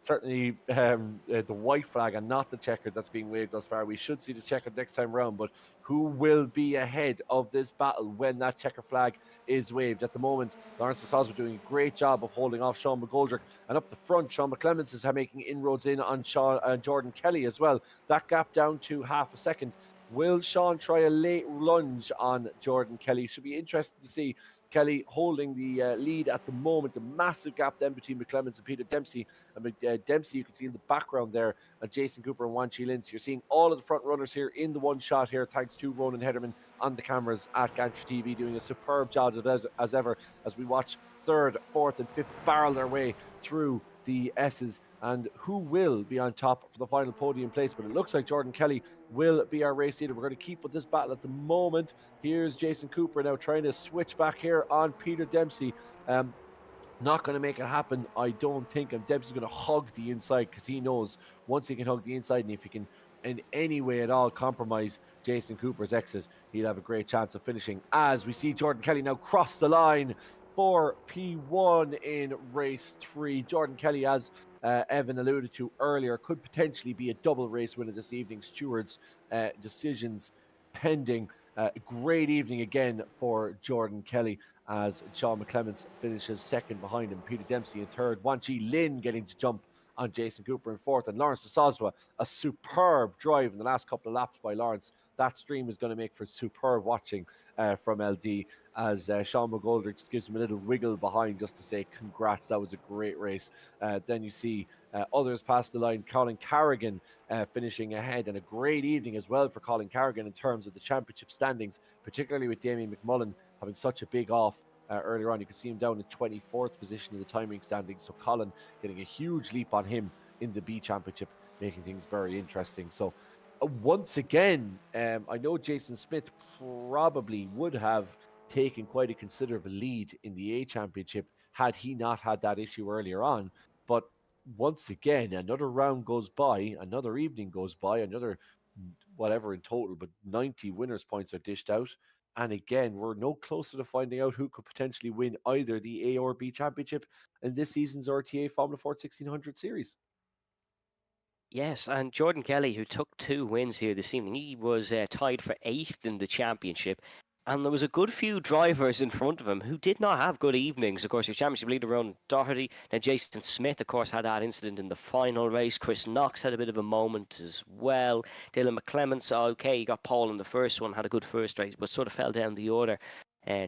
certainly the white flag and not the checkered that's being waved thus far. We should see the checkered next time round, but who will be ahead of this battle when that checker flag is waved? At the moment, Lawrence de Soswa doing a great job of holding off Sean McGoldrick, and up the front, Sean McClements is making inroads in on Jordan Kelly as well. That gap down to half a second. Will Sean try a late lunge on Jordan Kelly? Should be interesting to see. Kelly holding the lead at the moment. The massive gap then between McClements and Peter Dempsey. And Dempsey, you can see in the background there, Jason Cooper and Wan Chi Lin. So you're seeing all of the front runners here in the one shot here, thanks to Ronan Hederman on the cameras at Gantry TV, doing a superb job as ever as we watch third, fourth, and fifth barrel their way through the S's, and who will be on top for the final podium place. But it looks like Jordan Kelly will be our race leader. We're going to keep with this battle at the moment. Here's Jason Cooper now trying to switch back here on Peter Dempsey. Not going to make it happen, I don't think. And Dempsey's going to hug the inside because he knows once he can hug the inside, and if he can in any way at all compromise Jason Cooper's exit, he'll have a great chance of finishing. As we see Jordan Kelly now cross the line for P1 in race 3. Jordan Kelly, as Evan alluded to earlier, could potentially be a double race winner this evening. Stewards' decisions pending. Great evening again for Jordan Kelly as Sean McClements finishes second behind him. Peter Dempsey in third. Wan Chi Lin getting to jump on Jason Cooper in fourth. And Lawrence de Soswa, a superb drive in the last couple of laps by Lawrence. That stream is going to make for superb watching from LD as Sean McGoldrick just gives him a little wiggle behind just to say congrats, that was a great race. Then you see others pass the line. Colin Carrigan finishing ahead, and a great evening as well for Colin Carrigan in terms of the championship standings, particularly with Damien McMullen having such a big off earlier on. You can see him down in 24th position in the timing standings, so Colin getting a huge leap on him in the B Championship, making things very interesting. So once again, I know Jason Smith probably would have taken quite a considerable lead in the A Championship had he not had that issue earlier on. But once again, another round goes by, another evening goes by, another whatever in total, but 90 winners' points are dished out. And again, we're no closer to finding out who could potentially win either the A or B Championship in this season's RTA Formula Ford 1600 series. Yes, and Jordan Kelly, who took 2 wins here this evening, he was tied for 8th in the championship. And there was a good few drivers in front of him who did not have good evenings. Of course, your championship leader, Ronan Doherty. Then Jason Smith, of course, had that incident in the final race. Chris Knox had a bit of a moment as well. Dylan McClements, okay, he got pole in the first one, had a good first race, but sort of fell down the order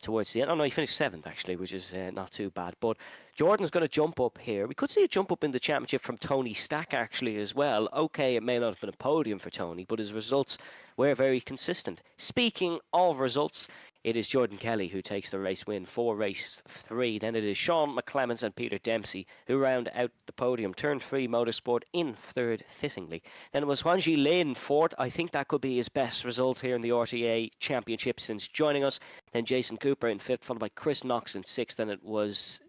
towards the end. Oh, no, he finished 7th, actually, which is not too bad. But Jordan's going to jump up here. We could see a jump up in the championship from Tony Stack, actually, as well. Okay, it may not have been a podium for Tony, but his results were very consistent. Speaking of results, it is Jordan Kelly who takes the race win for race 3. Then it is Sean McClements and Peter Dempsey who round out the podium. Turn 3 Motorsport in 3rd, fittingly. Then it was Wan Chi Lin 4th. I think that could be his best result here in the RTA Championship since joining us. Then Jason Cooper in 5th, followed by Chris Knox in 6th. Then it was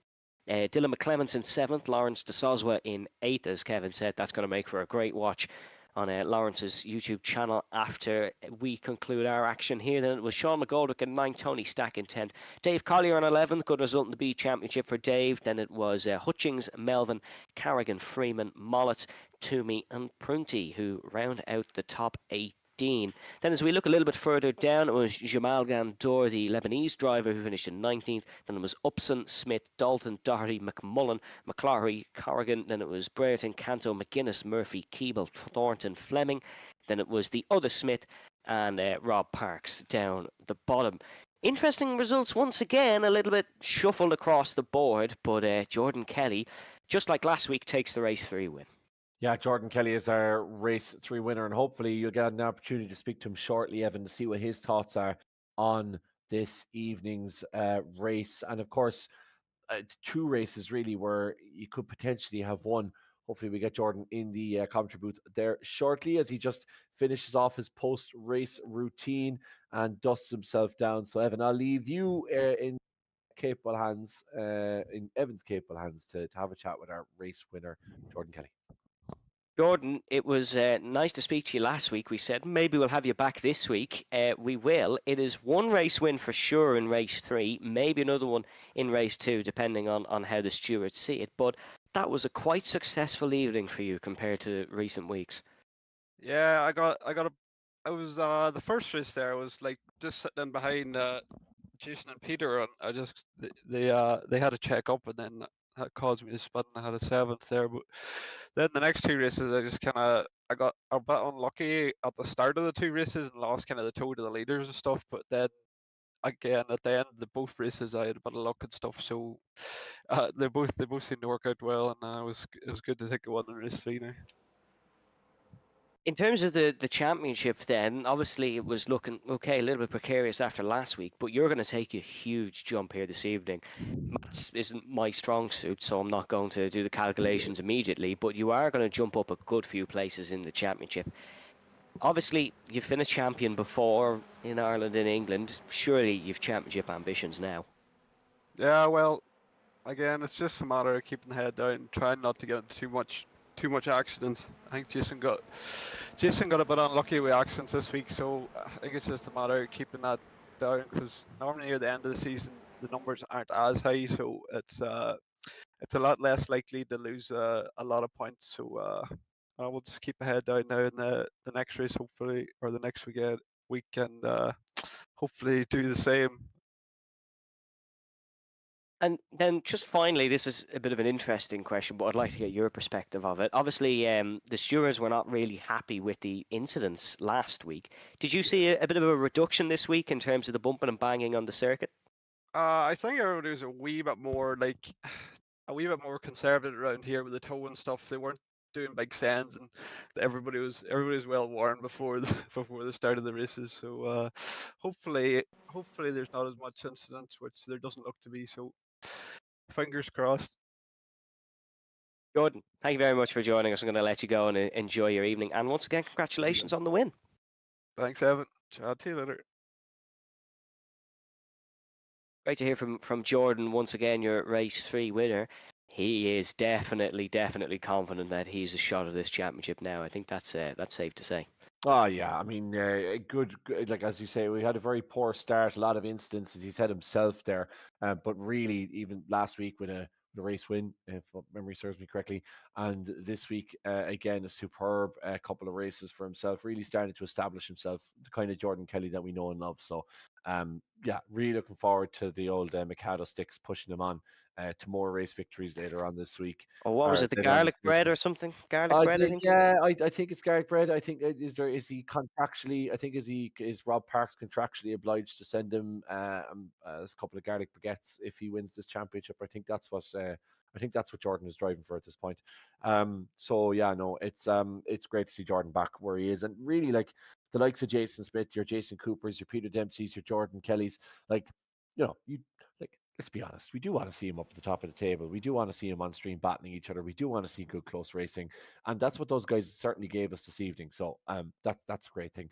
Dylan McClements in 7th, Lawrence de Soswa in 8th. As Kevin said, that's going to make for a great watch on Lawrence's YouTube channel after we conclude our action here. Then it was Sean McGoldrick in 9th, Tony Stack in 10th, Dave Collier on 11th, good result in the B Championship for Dave. Then it was Hutchings, Melvin, Carrigan, Freeman, Mollett, Toomey and Prunty who round out the top 8. Then as we look a little bit further down, it was Jamal Gandor, the Lebanese driver, who finished in 19th. Then it was Upson, Smith, Dalton, Doherty, McMullen, McClary, Corrigan. Then it was Brereton, Canto, McGuinness, Murphy, Keeble, Thornton, Fleming. Then it was the other Smith and Rob Parks down the bottom. Interesting results once again, a little bit shuffled across the board, but Jordan Kelly, just like last week, takes the race 3 win. Yeah, Jordan Kelly is our race 3 winner, and hopefully you'll get an opportunity to speak to him shortly, Evan, to see what his thoughts are on this evening's race. And of course, 2 races really where you could potentially have won. Hopefully we get Jordan in the commentary booth there shortly as he just finishes off his post-race routine and dusts himself down. So Evan, I'll leave you in capable hands, in Evan's capable hands, to have a chat with our race winner, Jordan Kelly. Jordan, it was nice to speak to you last week. We said maybe we'll have you back this week. We will. It is one race win for sure in race 3, maybe another one in race 2, depending on how the stewards see it. But that was a quite successful evening for you compared to recent weeks. Yeah, I was the first race there. I was like just sitting in behind Jason and Peter, and they had a check up, and then that caused me to spin. I had a 7th there, but then the next 2 races, I got a bit unlucky at the start of the 2 races and lost kind of the toe to the leaders and stuff. But then again at the end of both races, I had a bit of luck and stuff. So they both seemed to work out well, and it was good to take a one in race 3 now. In terms of the championship, then obviously it was looking okay, a little bit precarious after last week. But you're going to take a huge jump here this evening. Maths isn't my strong suit, so I'm not going to do the calculations immediately. But you are going to jump up a good few places in the championship. Obviously, you've been a champion before in Ireland and England. Surely you've championship ambitions now. Yeah, well, again, it's just a matter of keeping the head down, trying not to get into too much accidents. I think Jason got a bit unlucky with accidents this week, so I think it's just a matter of keeping that down, because normally near the end of the season the numbers aren't as high, so it's a lot less likely to lose a lot of points. So I will just keep the head down now in the next race, hopefully, or the next week, and hopefully do the same. And then just finally, this is a bit of an interesting question, but I'd like to get your perspective of it. Obviously, the stewards were not really happy with the incidents last week. Did you see a bit of a reduction this week in terms of the bumping and banging on the circuit? I think everybody was a wee bit more conservative around here with the toe and stuff. They weren't doing big sends, and everybody was well warned before before the start of the races. So hopefully there's not as much incidents, which there doesn't look to be. So fingers crossed. Jordan, thank you very much for joining us. I'm going to let you go and enjoy your evening. And once again, congratulations on the win. Thanks, Evan. Chat to you later. Great to hear from Jordan once again, your race 3 winner. He is definitely confident that he's a shot at this championship now. I think that's safe to say. Oh yeah, I mean, good. Like as you say, we had a very poor start. A lot of instances. He said himself there, but really, even last week with a race win, if memory serves me correctly, and this week again a superb couple of races for himself. Really starting to establish himself, the kind of Jordan Kelly that we know and love. So, yeah, really looking forward to the old Mikado sticks pushing him on to more race victories later on this week. Oh, what was it? The later on garlic this bread season. or something? Garlic bread, I think. Yeah, I think it's garlic bread. I think is he contractually? I think is Rob Parks contractually obliged to send him a couple of garlic baguettes if he wins this championship. I think that's what Jordan is driving for at this point. So yeah, no, it's great to see Jordan back where he is, and really like the likes of Jason Smith, your Jason Coopers, your Peter Dempsey's, your Jordan Kellys, like you like. Let's be honest, we do want to see him up at the top of the table. We do want to see him on stream battling each other. We do want to see good close racing. And that's what those guys certainly gave us this evening. So that's a great thing.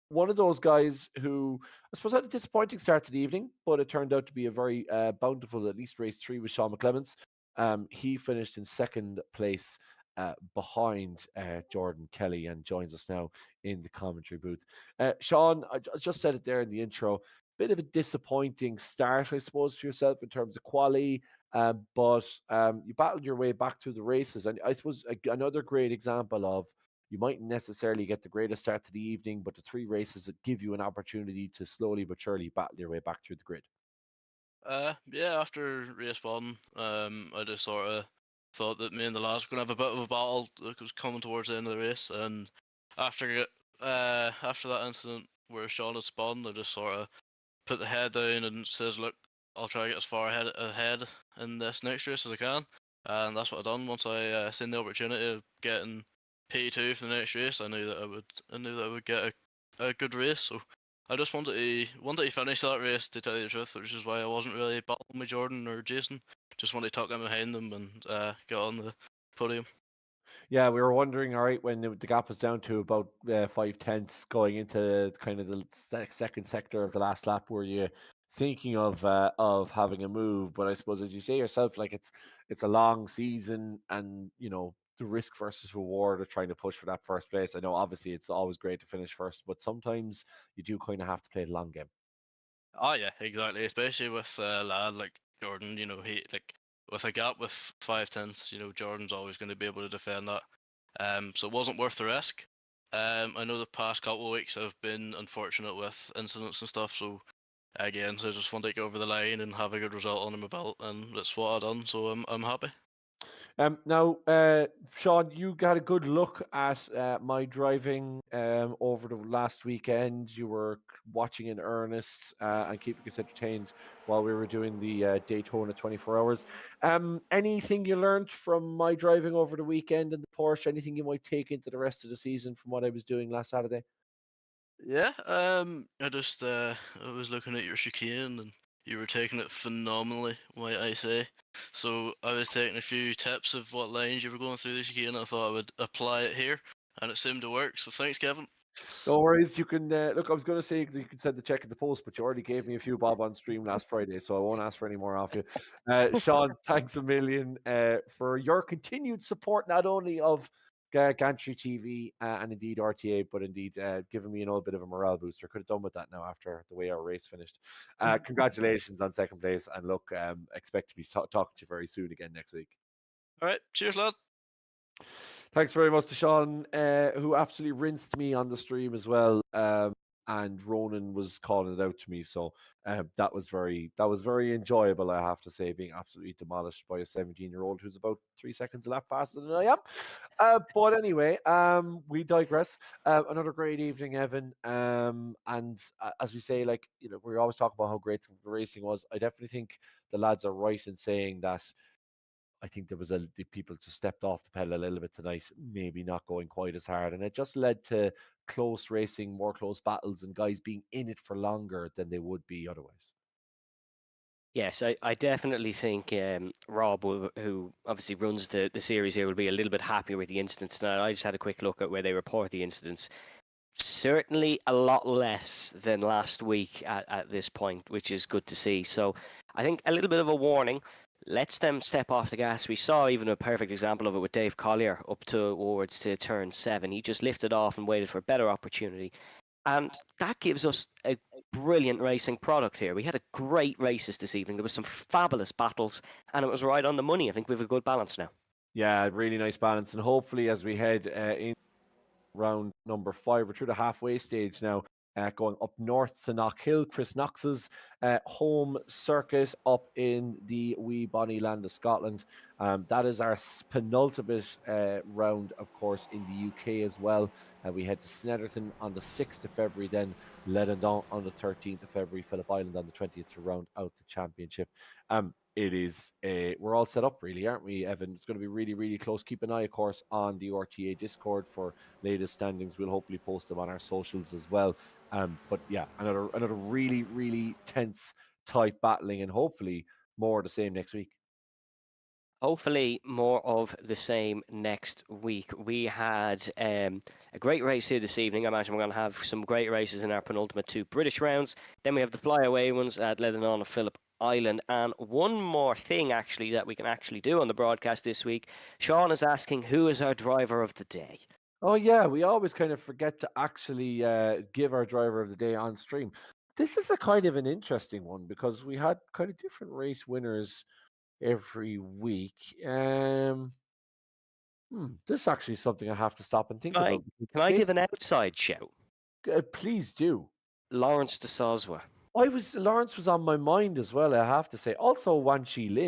One of those guys who I suppose had a disappointing start to the evening, but it turned out to be a very bountiful, at least race 3 with Sean McClemens. He finished in second place behind Jordan Kelly and joins us now in the commentary booth. Sean, I just said it there in the intro. Bit of a disappointing start, I suppose, for yourself in terms of quali, but you battled your way back through the races, and I suppose another great example of you mightn't necessarily get the greatest start to the evening, but the 3 races that give you an opportunity to slowly but surely battle your way back through the grid. Yeah, after race 1, I just sort of thought that me and the lads were gonna have a bit of a battle that was coming towards the end of the race, and after that incident where Sean had spun, I just sort of put the head down and says, look, I'll try to get as far ahead in this next race as I can, and that's what I done. Once I seen the opportunity of getting P2 for the next race, I knew that I would get a good race. So I just wanted to finish that race, to tell you the truth, which is why I wasn't really battling with Jordan or Jason. Just wanted to tuck in behind them and get on the podium. Yeah, we were wondering, all right, when the gap was down to about 5/10 going into kind of the second sector of the last lap, were you thinking of having a move. But I suppose, as you say yourself, like it's a long season, and the risk versus reward of trying to push for that first place. I know obviously it's always great to finish first, but sometimes you do kind of have to play the long game. Oh yeah, exactly. Especially with a lad like Jordan, he like with a gap with 5/10, Jordan's always going to be able to defend that. So it wasn't worth the risk. I know the past couple of weeks I've been unfortunate with incidents and stuff, so again, so I just want to get over the line and have a good result under my belt, and that's what I've done. So I'm happy. Now, Sean, you got a good look at my driving over the last weekend. You were watching in earnest and keeping us entertained while we were doing the Daytona 24 hours. Anything you learned from my driving over the weekend in the Porsche? Anything you might take into the rest of the season from what I was doing last Saturday? Yeah, I was looking at your chicane and you were taking it phenomenally, might I say. So I was taking a few tips of what lines you were going through the chicane. I thought I would apply it here, and it seemed to work. So thanks, Kevin. No worries. You can look. I was going to say you can send the check in the post, but you already gave me a few bob on stream last Friday, so I won't ask for any more off you. Sean, thanks a million for your continued support, not only of Gantry TV and indeed RTA, but indeed giving me a bit of a morale booster. Could have done with that now after the way our race finished. Congratulations on second place, and look, expect to be talking to you very soon again next week. All right, cheers, lad. Thanks very much to Sean, who absolutely rinsed me on the stream as well. And Ronan was calling it out to me, so that was very enjoyable. I have to say, being absolutely demolished by a 17-year-old who's about 3 seconds a lap faster than I am. But anyway, we digress. Another great evening, Evan. And as we say, we always talk about how great the racing was. I definitely think the lads are right in saying that. I think there was the people just stepped off the pedal a little bit tonight, maybe not going quite as hard, and it just led to close racing, more close battles, and guys being in it for longer than they would be otherwise. Yes, I definitely think Rob, who obviously runs the series here, will be a little bit happier with the incidents tonight. I just had a quick look at where they report the incidents. Certainly a lot less than last week at this point, which is good to see. So I think a little bit of a warning. Let's them step off the gas. We saw even a perfect example of it with Dave Collier up towards to turn 7. He just lifted off and waited for a better opportunity. And that gives us a brilliant racing product here. We had a great races this evening. There was some fabulous battles, and it was right on the money. I think we have a good balance now. Yeah, really nice balance. And hopefully as we head in round number 5, we're through the halfway stage now, going up north to Knockhill, Chris Knox's home circuit up in the wee bonny land of Scotland. That is our penultimate round, of course, in the UK as well. We head to Snetterton on the 6th of February, then Ledendon on the 13th of February, Phillip Island on the 20th to round out the championship. It is we're all set up, really, aren't we, Evan? It's going to be really, really close. Keep an eye, of course, on the RTA Discord for latest standings. We'll hopefully post them on our socials as well. But yeah, another really, really tense, tight battling, and hopefully more of the same next week. Hopefully more of the same next week. We had a great race here this evening. I imagine we're going to have some great races in our penultimate 2 British rounds. Then we have the flyaway ones at Ledendon and Phillip Island. And one more thing, actually, that we can actually do on the broadcast this week. Sean is asking, who is our driver of the day? Oh, yeah, we always kind of forget to actually give our driver of the day on stream. This is a kind of an interesting one because we had kind of different race winners every week. This is actually something I have to stop and think about. Can I give an outside shout? Please do. Lawrence de Soswa. Lawrence was on my mind as well, I have to say. Also, Wan Shi Lin.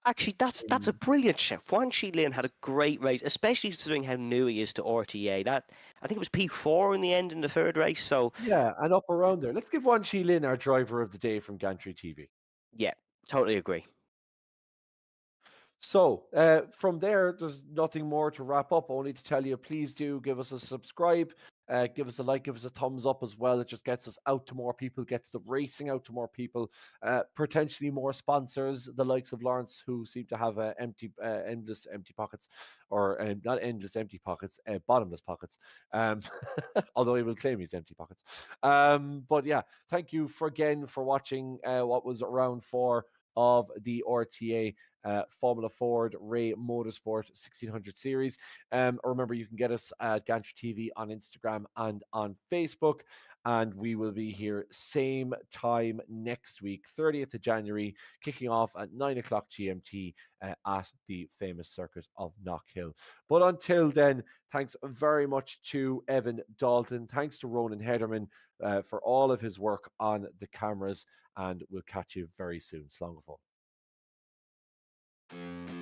Actually, that's a brilliant shout. Wan Shi Lin had a great race, especially considering how new he is to RTA. I think it was P4 in the end in the 3rd race. So yeah, and up around there. Let's give Wan Shi Lin our driver of the day from Gantry TV. Yeah, totally agree. So from there, there's nothing more to wrap up. Only to tell you, please do give us a subscribe. Give us a like, give us a thumbs up as well. It just gets us out to more people, gets the racing out to more people, potentially more sponsors, the likes of Lawrence, who seem to have endless empty pockets, or not endless empty pockets, bottomless pockets. Although he will claim he's empty pockets. But yeah, thank you again for watching what was round 4 of the RTA Formula Ford Ray Motorsport 1600 series. Remember, you can get us at Gantry TV on Instagram and on Facebook. And we will be here same time next week, 30th of January, kicking off at 9 o'clock GMT at the famous circuit of Knockhill. But until then, thanks very much to Evan Dalton. Thanks to Ronan Hederman for all of his work on the cameras. And we'll catch you very soon. Slán go fóill.